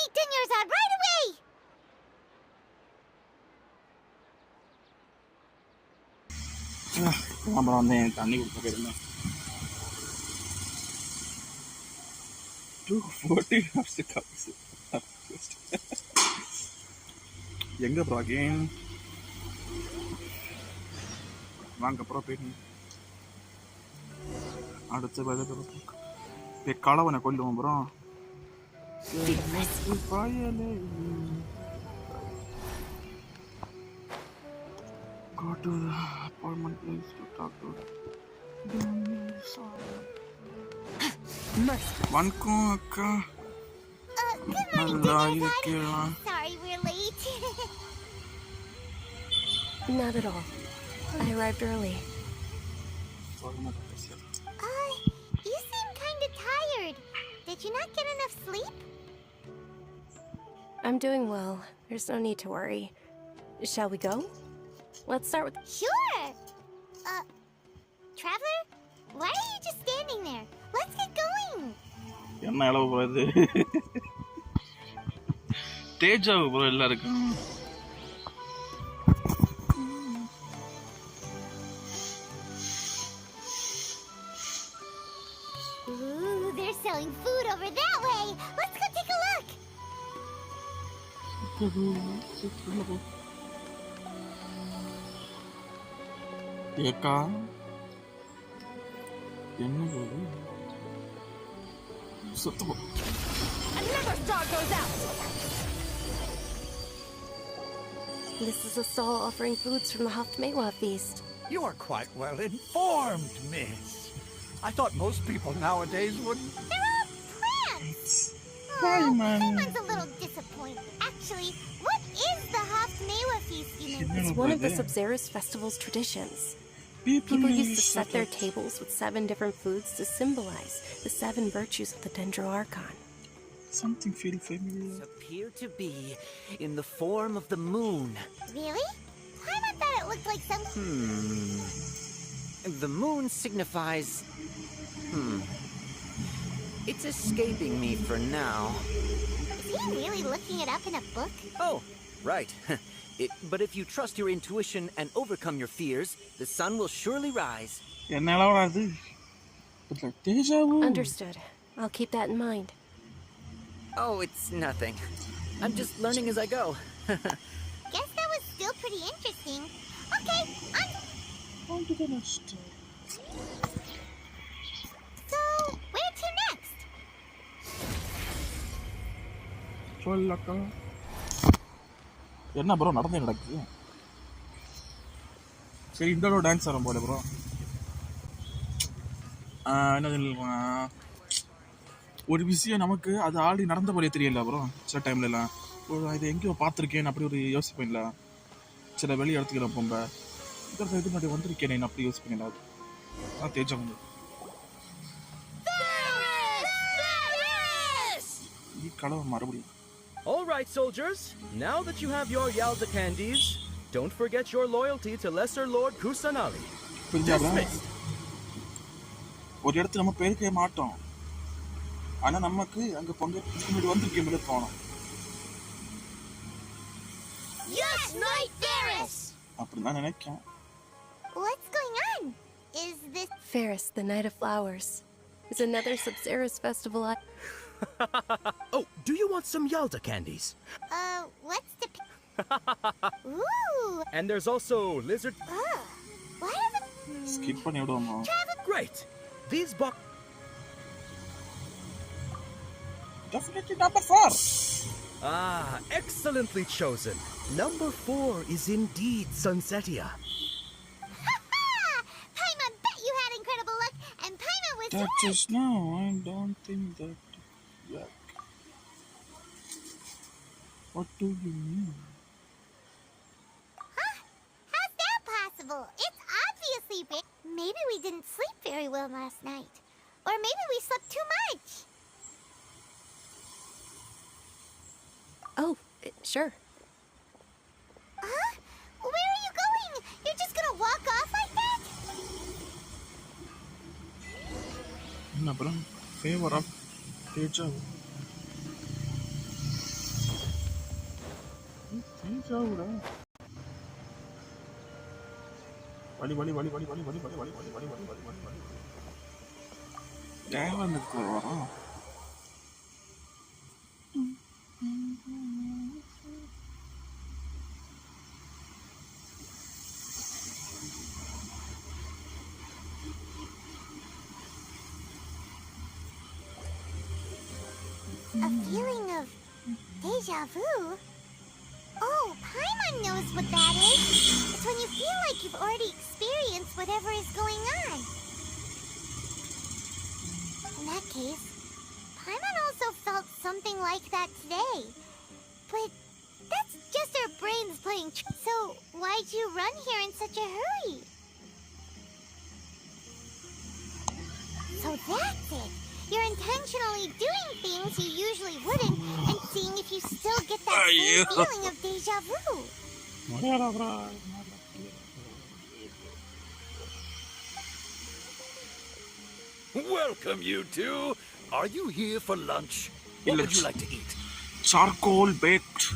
meet Dunyarzad right away! அப்புறம் வந்து எனக்கு தண்ணி கொடுக்க போயிருந்தேன் 240 hours காசு எங்க ப்ரோ அகைன் வாங்க ப்ரோ போய் அடுத்த வேலை களவனை கொல்லுவோம் bro Go to the appointment place to talk to வணக்கம் அக்கா நல்லா இருக்கலாம் Sorry we're late. Not at all. I arrived early. You seem kinda tired. Did you not get enough sleep? I'm doing well. There's no need to worry. Shall we go? Let's start with... Sure! Traveler? Why are you just standing there? Let's get going! என்ன அளவு போகுது deja vu bro எல்லாருக்கும் Ooh, they're selling food over that way! Let's go take a look! ஏக்கா என்ன போகுது சுத்தமா Another star goes out! This is a stall offering foods from the Haftmewa feast. You are quite well informed, miss. I thought most people nowadays wouldn't. They're all plants! Hi, man. Payman's a little disappointed. Actually, what is the Haftmewa feast, you know? It's one of the Sabzeruz festival's traditions. People used to set their tables with 7 different foods to symbolize the 7 virtues of the Dendro Archon. Something feel familiar. Appear to be in the form of the moon. Really? Payman thought it looked like some... The moon signifies... It's escaping me for now. Is he really looking it up in a book? Oh, right. But if you trust your intuition and overcome your fears, the sun will surely rise. என்ன அளவு அது deja vu Understood. I'll keep that in mind. Oh, it's nothing. I'm just learning as I go. Guess that was still pretty interesting. Okay, on to the next. So, where to next? சொல்லக்கா என்ன bro நடந்தே நடக்குது சரி இந்த dance ஆடும் போல bro என்ன சொல்லுவாங்க ஒரு விஷயம் நமக்கு அது ஆல்ரெடி நடந்த போலே தெரியல ப்ரோ சில டைம்ல எல்லாம் இது எங்கேயோ பார்த்துருக்கேன் அப்படி ஒரு யோசிப்பேன்ல சில வெளி இடத்துக்கு நான் போம்ப இது முன்னாடி வந்திருக்கேன் அப்படி யோசிப்பேன்ல அது தேஜா வந்து ഈ കളവ് മറുപടിയും All right, soldiers. Now that you have your Yalda candies, don't forget your loyalty to Lesser Lord Kusanali. Dismissed. ஒரு இடத்துல நம்ம பேருக்கே மாட்டோம் ஆனா நமக்கு அங்க பங்கு வந்திருக்கேன் தோணும் Yes, Knight Ferris! அப்படிதான் நினைக்கிறேன் What's going on? Is this... Ferris, the Night of Flowers, is another Sabzeruz festival Oh, do you want some Yalda candies? What's the... Ooh! And there's also lizard... Why does it... Skip பண்ணி விடுவோமா Great! These Definitely number 4! Ah, excellently chosen. Number 4 is indeed Sunsetia. Paimon bet you had incredible luck, and Paimon was That right! just now, I don't think that... Yuck. What do you mean? Huh? How's that possible? It's obviously big. Maybe we didn't sleep very well last night. Or maybe we slept too much. Oh, sure. Huh? Where are you going? You're just gonna walk off like that? என்ன bro favour of Teja A feeling of deja vu? Oh, Paimon knows what that is. It's when you feel like you've already experienced whatever is going on. In that case, Paimon also felt something like that today. But that's just her brains playing so why'd you run here in such a hurry? So that's it. You're intentionally doing things you usually wouldn't and seeing if you still get that same feeling of deja vu. Welcome, you two. Are you here for lunch? What would you like to eat? Charcoal baked.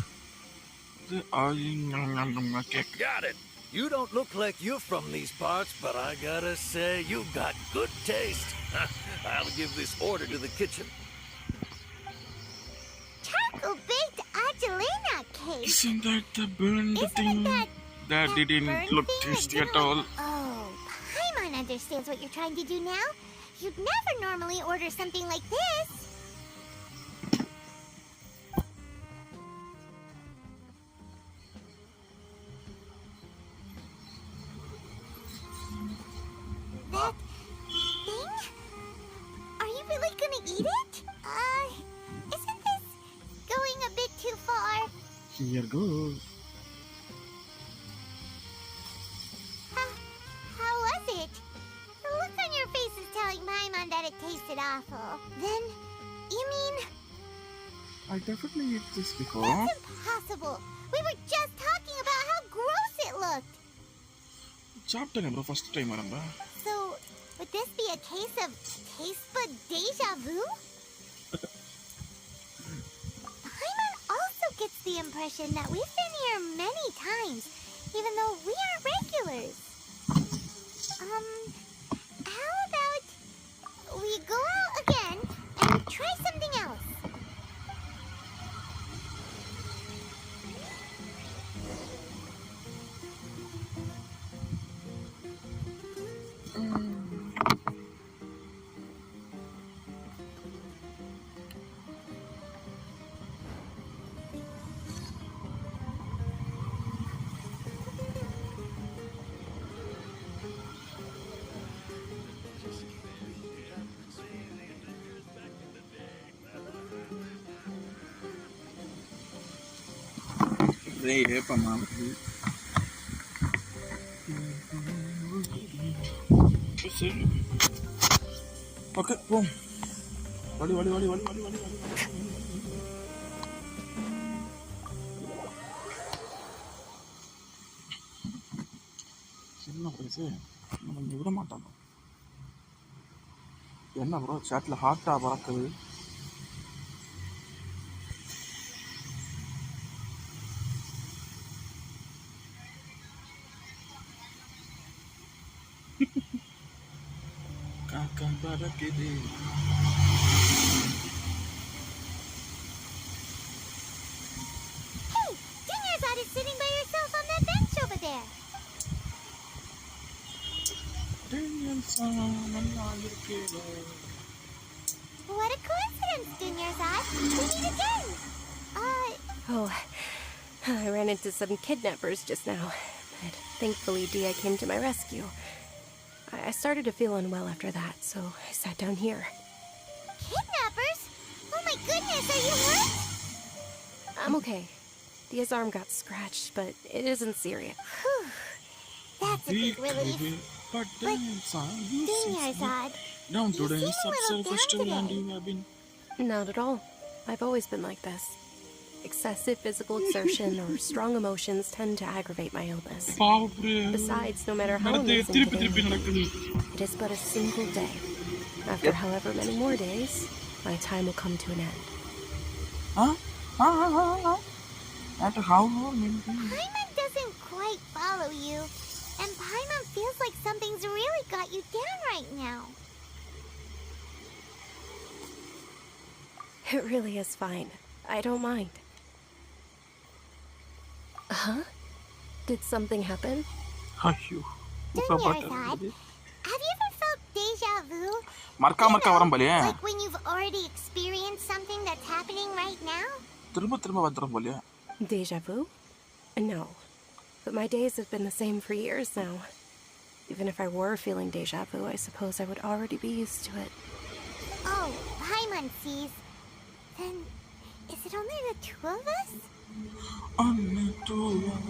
Got it. You don't look like you're from these parts, but I gotta say, you got good taste. I'll give this order to the kitchen. Charcoal baked Angelina cake. Isn't that the burned thing? That didn't look tasty at all. Oh, Paimon understands what you're trying to do now. You'd never normally order something like this. That thing? Are you really gonna eat it? Isn't this going a bit too far? Here goes. How was it? The look on your face is telling Paimon that it tasted awful. Then, you mean... I definitely ate this before. That's impossible. We were just talking about how gross it looked. சாப்பிட்டேன் bro first time வரம்பா. So, would this be a case of taste bud deja vu? Paimon also gets the impression that we've been here many times, even though we aren't regulars. How about we go out again and try something else? Hey, mom. Okay, boom. Wali. என்ன பேசு நம்ம விட மாட்டாங்க என்ன bro சாட்ல ஹார்ட்டா பறக்குது காக்கா பறக்குது Hey, Dinner's is sitting by yourself on that bench over there. What a coincidence, Dinnersad. We meet again. Oh, I ran into some kidnappers just now, but thankfully Dia came to my rescue. I started to feel unwell after that, so I sat down here. Kidnappers? Oh my goodness, are you hurt? I'm okay. Dia's arm got scratched, but it isn't serious. Whew. That's a big relief. But Dinnersad, down today, you seem a little down today. and you have been... Not at all. I've always been like this. Excessive physical exertion or strong emotions tend to aggravate my illness. Besides, no matter how amazing today, it is but a single day. After however many more days, my time will come to an end. Paimon doesn't quite follow you, and Paimon feels like something's really got you down right now. It really is fine. I don't mind. Huh? Did something happen? Dunyarzad, have you ever felt deja vu? மறக்க வரும் போலயே. Like when you've already experienced something that's happening right now? திரும்ப வந்துரும் போலயே. Deja vu? No. But my days have been the same for years now. Even if I were feeling deja vu, I suppose I would already be used to it. Oh, Paimon sees. Then, is it only the two of us?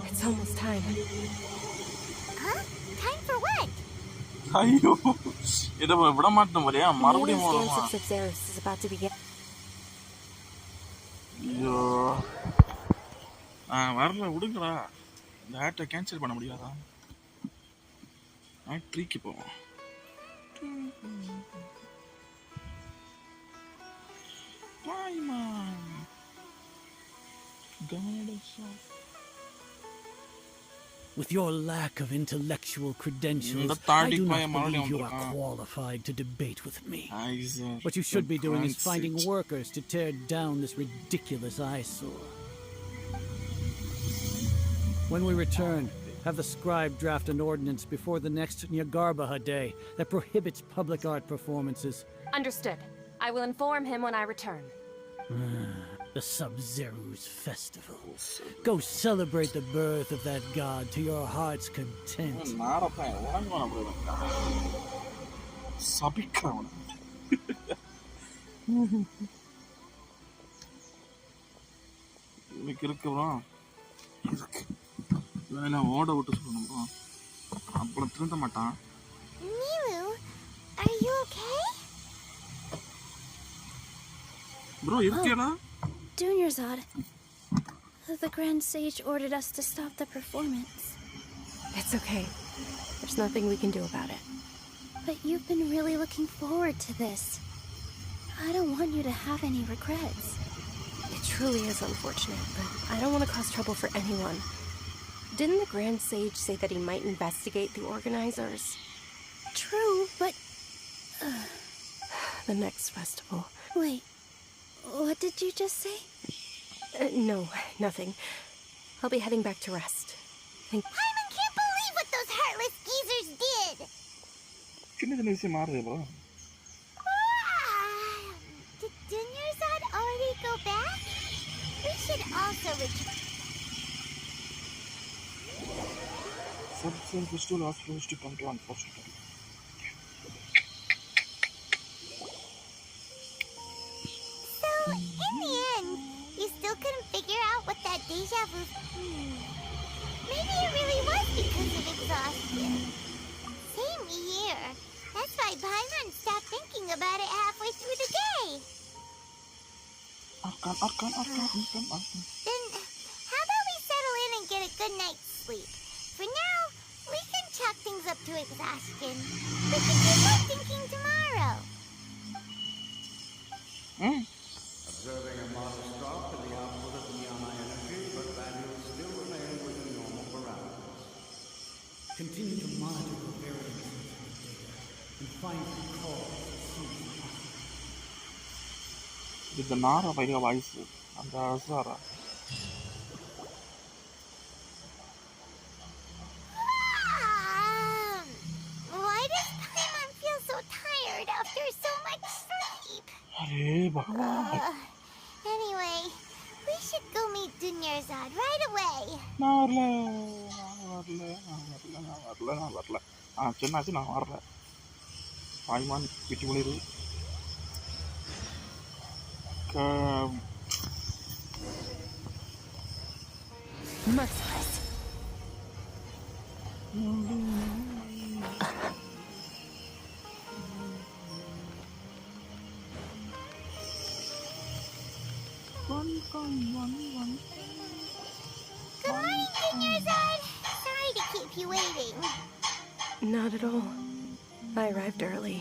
It's almost time. Huh? Time for what? ஐயோ இத விட மாட்டேன் போலயே மறுபடியும் Dance of Sub-Zerus is about to begin. ஐயோ வரல விடுங்கடா. இந்த ஆட்டை கேன்சல் பண்ண முடியாதா? ஆட் 3க்கு போவோம். Paimon. With your lack of intellectual credentials, I do not believe you are qualified to debate with me. What you should be doing is finding workers to tear down this ridiculous eyesore. When we return, have the scribe draft an ordinance before the next Nyagarbaha day that prohibits public art performances. Understood. I will inform him when I return. The Sub-Zerus festival. Go celebrate the birth of that god to your heart's content. ஓட விட்டு சொல்லணும். அப்புறம் திருந்த மாட்டான். Milu, are you okay? Bro, இருக்கியாடா? Dunyarzad, the Grand Sage ordered us to stop the performance. It's okay. There's nothing we can do about it. But you've been really looking forward to this. I don't want you to have any regrets. It truly is unfortunate, but I don't want to cause trouble for anyone. Didn't the Grand Sage say that he might investigate the organizers? True, but... The next festival. Wait, what did you just say? No, nothing. I'll be heading back to rest. Paimon can't believe what those heartless geezers did! Did Dunyarzad already go back? We should also return. Substance Festival was supposed to come to unfortunately. So, in the end, you still couldn't figure out what that deja vu... Maybe it really was because of exhaustion. Same here. That's why Paimon stopped thinking about it halfway through the day. Then, how about we settle in and get a good night's sleep? For now, we can chalk things up to exhaustion. We can do more thinking tomorrow. Observing a modest drop in the output of Nyama energy, but values still remain within normal parameters. Continue to monitor the variances of the data and find the cause as soon as possible. With the Nara by your voice and the Azara. Why does Paimon feel so tired after so much sleep? Anyway, we should go meet Dunyarzad right away. Chennachi na varla. Paimon pichu poliru. Merciless. Good morning, Dunyarzad. Sorry to keep you waiting. Not at all. I arrived early.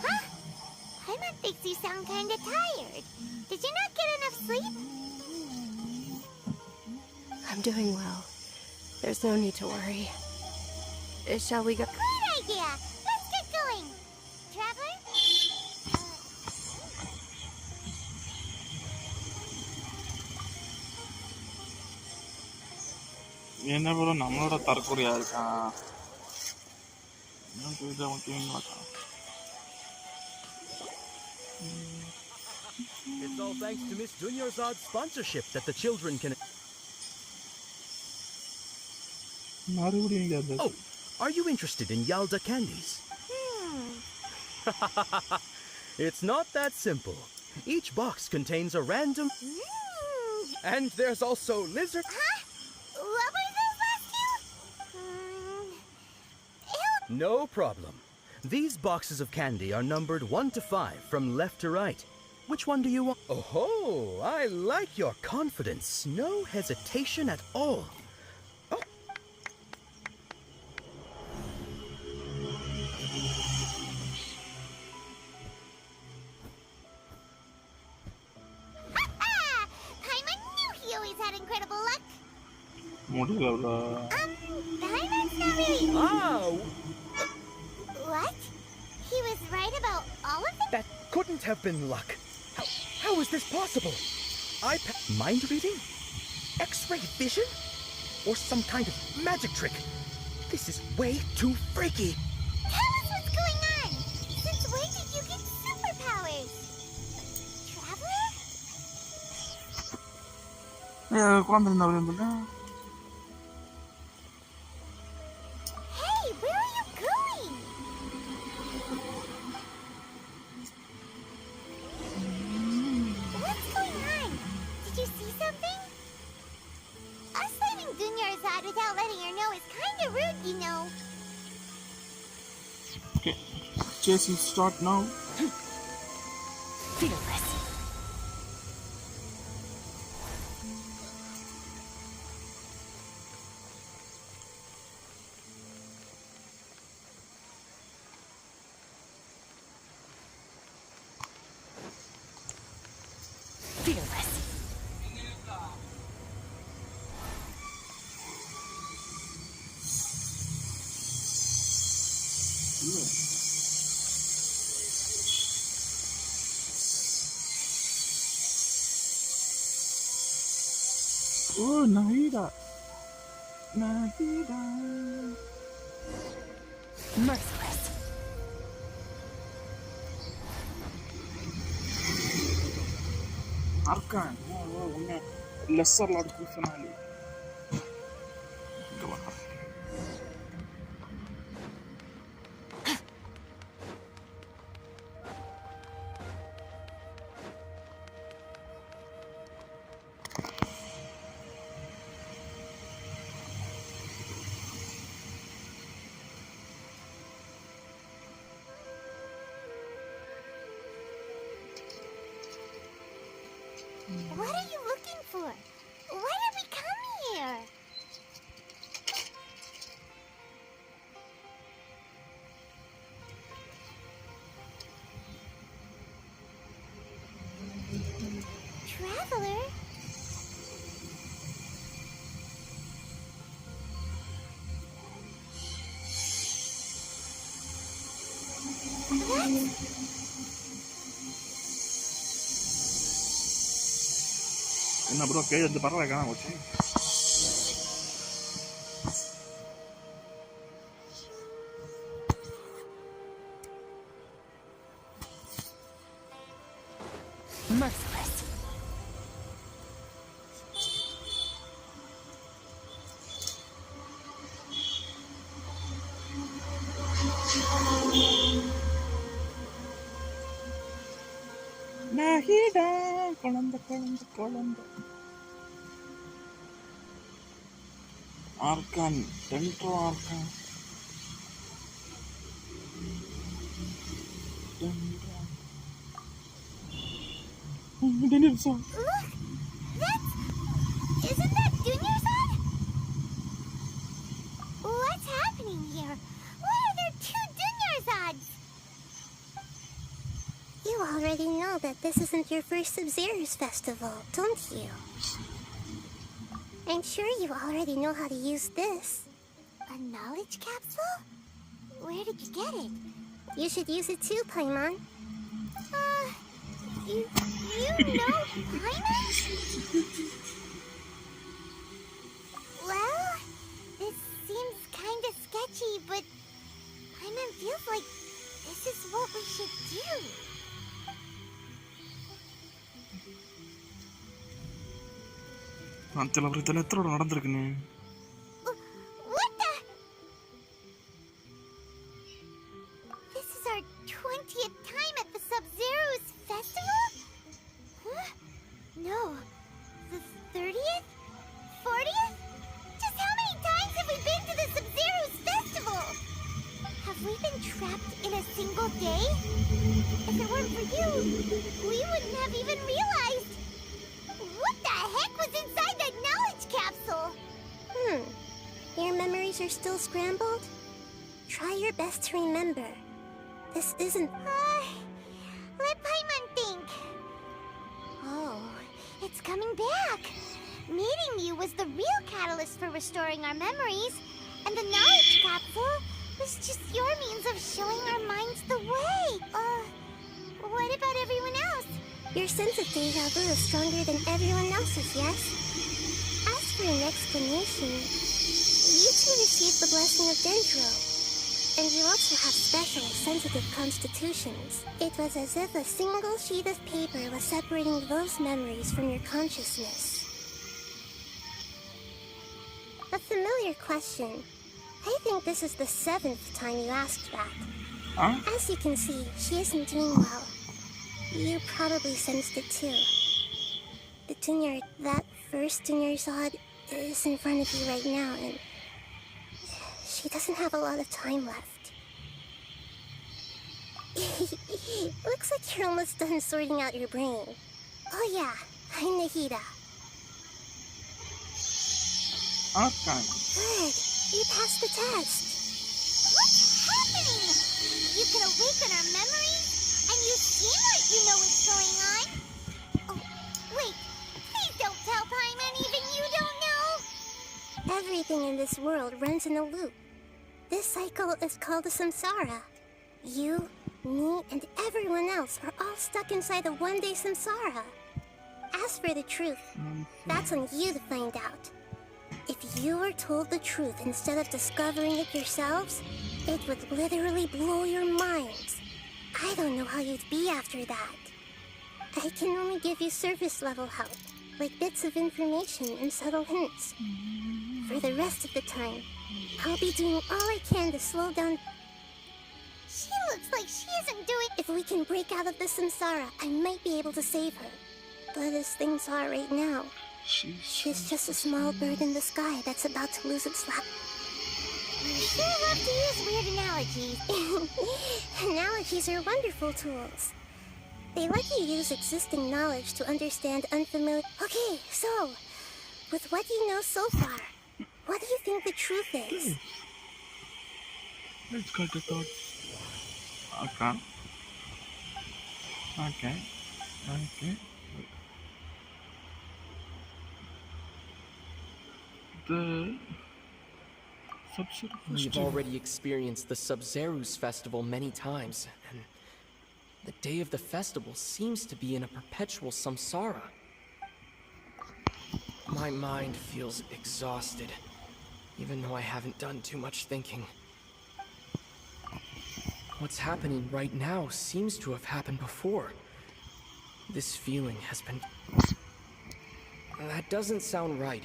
Huh? Paimon makes you sound kinda tired. Did you not get enough sleep? I'm doing well. There's no need to worry. Shall we go? Great idea! Let's get going! Traveler? என்ன bro நம்மளோட தற்கொலையா இருக்கான் என்ன புரியுதா முக்கியம் It's all thanks to Miss Dunyarzad's sponsorship that the children can... Oh, are you interested in Yalda candies? It's not that simple. Each box contains a random... And there's also lizard... Huh? What were those last two? No problem. These boxes of candy are numbered 1 to 5 from left to right. Which one do you want? Oh, I like your confidence. No hesitation at all. Oh. Paimon knew he always had incredible luck. முடியல Paimon's not really... Oh! What? He was right about all of them? That couldn't have been luck. How is this possible? Mind reading? X-ray vision? Or some kind of magic trick? This is way too freaky. Tell us what's going on. Since when did you get superpowers? Traveler? Hey, where are you going? What's going on? Did you see something? Us leaving Dunyarzad without letting her know is kinda rude, you know. Okay, chasing start now. Fearless. Fearless. Oh, Nahida. Merciless. Arkan. Lesser Lord finale. What are you looking for? Why did we come here? Traveler? What? என்ன bro கை வந்து பரவாயில்ல காணாம போச்சு Merciless. Nahida, குழந்தை Arkan, Dentro Arkan. Look! Isn't that Dunyarzad? What's happening here? Why are there two Dunyarzads? You already know that this isn't your first Sub-Zero's festival, don't you? I'm sure you already know how to use this. A knowledge capsule? Where did you get it? You should use it too, Paimon. You know Paimon? Well, this seems kinda sketchy, but Paimon feels like this is what we should do. நான் அவருக்கு எத்தனை நடந்திருக்குன்னு What the? This is our 20th time at the Sub-Zero's festival? Huh? No. The 30th? 40th? Just how many times have we been to the Sub-Zero's festival? Have we been trapped in a single day? If it weren't for you, we wouldn't have even realized. What the heck was inside that knowledge capsule? Your memories are still scrambled? Try your best to remember. This isn't... let Paimon think. Oh, it's coming back. Meeting you was the real catalyst for restoring our memories, and the knowledge capsule was just your means of showing our minds the way. What about everyone else? Your sense of deja vu is stronger than everyone else's, yes? As for an explanation, you two received the blessing of Dendro. And you also have special, sensitive constitutions. It was as if a single sheet of paper was separating those memories from your consciousness. A familiar question. I think this is the 7th time you asked that. As you can see, she isn't doing well. You probably sensed it too. The Junior, that first Junior Zod, is in front of you right now, and she doesn't have a lot of time left. Looks like you're almost done sorting out your brain. Oh yeah, I'm Nahida. Okay. Good, you passed the test. What's happening? You can awaken our memories, and you seem like you know what's going on. Oh, wait, please don't tell Paimon even you don't know. Everything in this world runs in a loop. This cycle is called a samsara. You, me, and everyone else are all stuck inside a one-day samsara. As for the truth, that's on you to find out. If you were told the truth instead of discovering it yourselves, it would literally blow your minds. I don't know how you'd be after that. I can only give you surface-level help, like bits of information and subtle hints. For the rest of the time, I'll be doing all I can to slow down. She looks like she isn't doing... If we can break out of the samsara, I might be able to save her. But as things are right now, she's just a small bird in the sky that's about to lose its lap. You sure love to use weird analogies. Analogies are wonderful tools. They let you use existing knowledge to understand unfamiliar... Okay, so, with what you know so far, what do you think the truth is? Let's go to thought. Okay. Okay. Okay. The Sub-Zero We've Festival. already experienced the Sub-Zero's festival many times, and the day of the festival seems to be in a perpetual samsara. My mind feels exhausted, even though I haven't done too much thinking. What's happening right now seems to have happened before. This feeling has been... That doesn't sound right.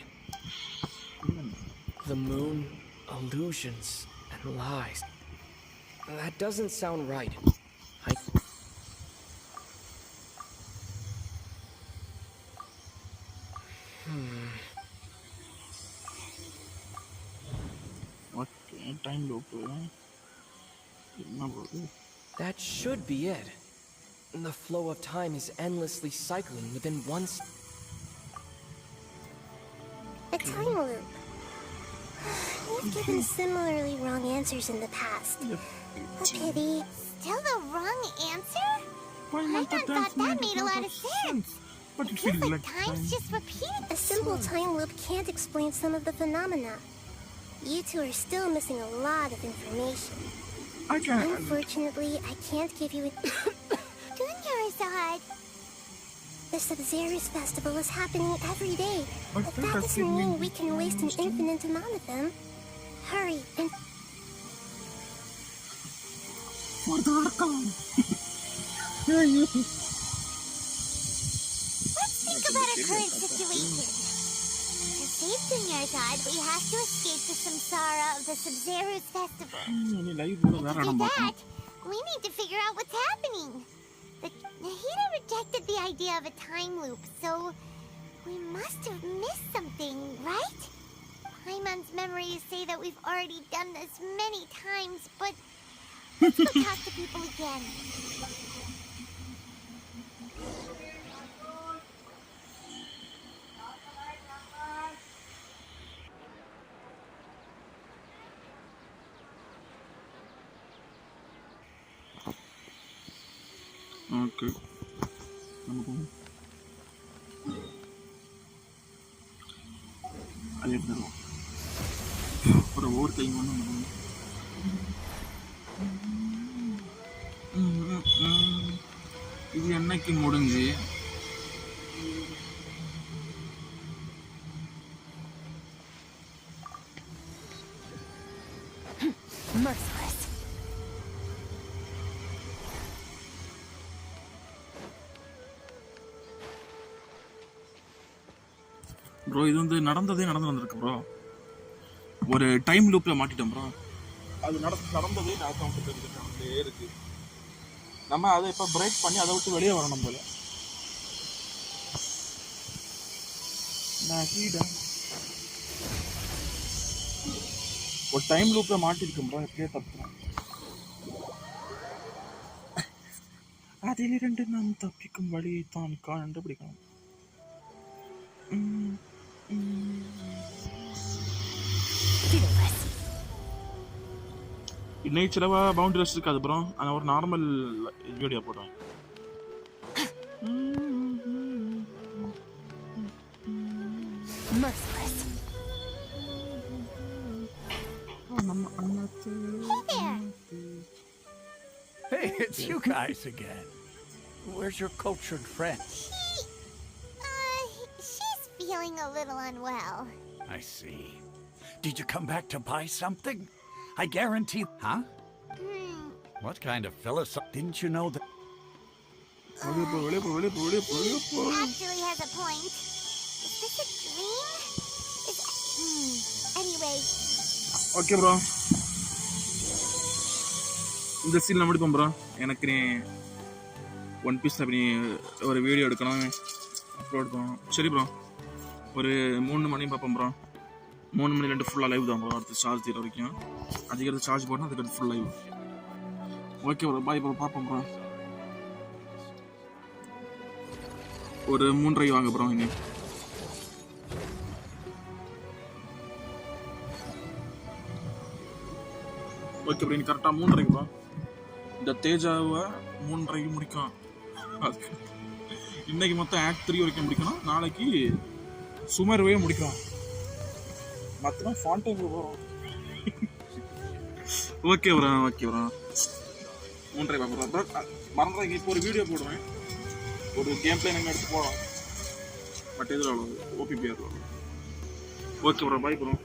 The moon, illusions, and lies. That doesn't sound right. Okay, time loop. That should be it. The flow of time is endlessly cycling within one... A time loop. You've given similarly wrong answers in the past. A pity. Still the wrong answer? Paimon thought that made a lot of sense. But it feels like time's just repeated. A simple time loop can't explain some of the phenomena. You two are still missing a lot of information. Unfortunately, I can't give you Dunyarzad. The Sub-Zero's festival is happening every day, but that doesn't mean we can waste an infinite amount of them. Hurry and... Let's think about our current situation. To save Dunyarzad, we have to escape the samsara of the Sub-Zero's festival. To do that, we need to figure out what's happening. The Nahida rejected the idea of a time loop, so we must have missed something, right? Paimon's memories say that we've already done this many times, but let's go talk to people again. Okay. ஒரு over time இது என்னைக்கு முடிஞ்சு bro இது வந்து நடந்து வந்திருக்கு bro. ஒரு time லூப்ல மாட்டிட்டோம் bro. அது நடந்ததே நடந்துட்டே இருக்கு. நம்ம அதை இப்போ பிரேக் பண்ணி அதை விட்டு வெளியே வரணும் போல. ஒரு டைம் லூப்ல மாட்டிருக்கோம் ப்ரோ. எப்படியே தப்புறோம். அதிலிருந்து நாம் தப்பிக்கும் வழியை தான் கண்டுபிடிக்கணும். இன்னைக்கு சிலவா பவுண்டரி ரெஸ்ட் இருக்காது ப்ரோ. ஆனால் ஒரு நார்மல் வீடியோ போடுவேன். Hey, it's you guys again. Where's your cultured friend? She's feeling a little unwell. I see. Did you come back to buy something? I guarantee... Huh? What kind of philosophy? Didn't you know that... Actually has a point. Is this a dream? Anyway. Okay, bro. இந்த scene நான் முடிப்போம் bro. எனக்கு நீ one piece அப்படி ஒரு video எடுக்கணும், upload பண்ணணும். சரி ப்ரோ, ஒரு 3 மணி பார்ப்போம் ப்ரோ. 3 மணிலேருந்து ஃபுல்லாக லைவ் தான் ப்ரோ. அடுத்து சார்ஜ் தீர வரைக்கும் அதுக்கு சார்ஜ் போடணும். அதுக்கு full live. Okay bro, bye bro. பார்ப்போம் ப்ரோ. ஒரு 3:30 வாங்க ப்ரோ. இனி ஓகே ப்ரோ. இனி கரெக்டாக 3:30 ப்ரோ. இந்த தேஜாவை 3:30 முடிக்கும். அதுக்கு இன்னைக்கு மொத்தம் ஆக்ட் 3 வரைக்கும் முடிக்கணும். நாளைக்கு சுமருவே முடிக்கணும். மொத்தம் ஃபான்டைம் போகிறோம். Okay bro. 3:30 பார்க்குறோம் ப்ரோ. மறந்துடுறேன், இப்போ ஒரு வீடியோ போடுவேன். ஒரு கேம் பிளே நாங்கள் எடுத்து போகிறோம். பட் இதில் OPPR. Okay bro, bye bro.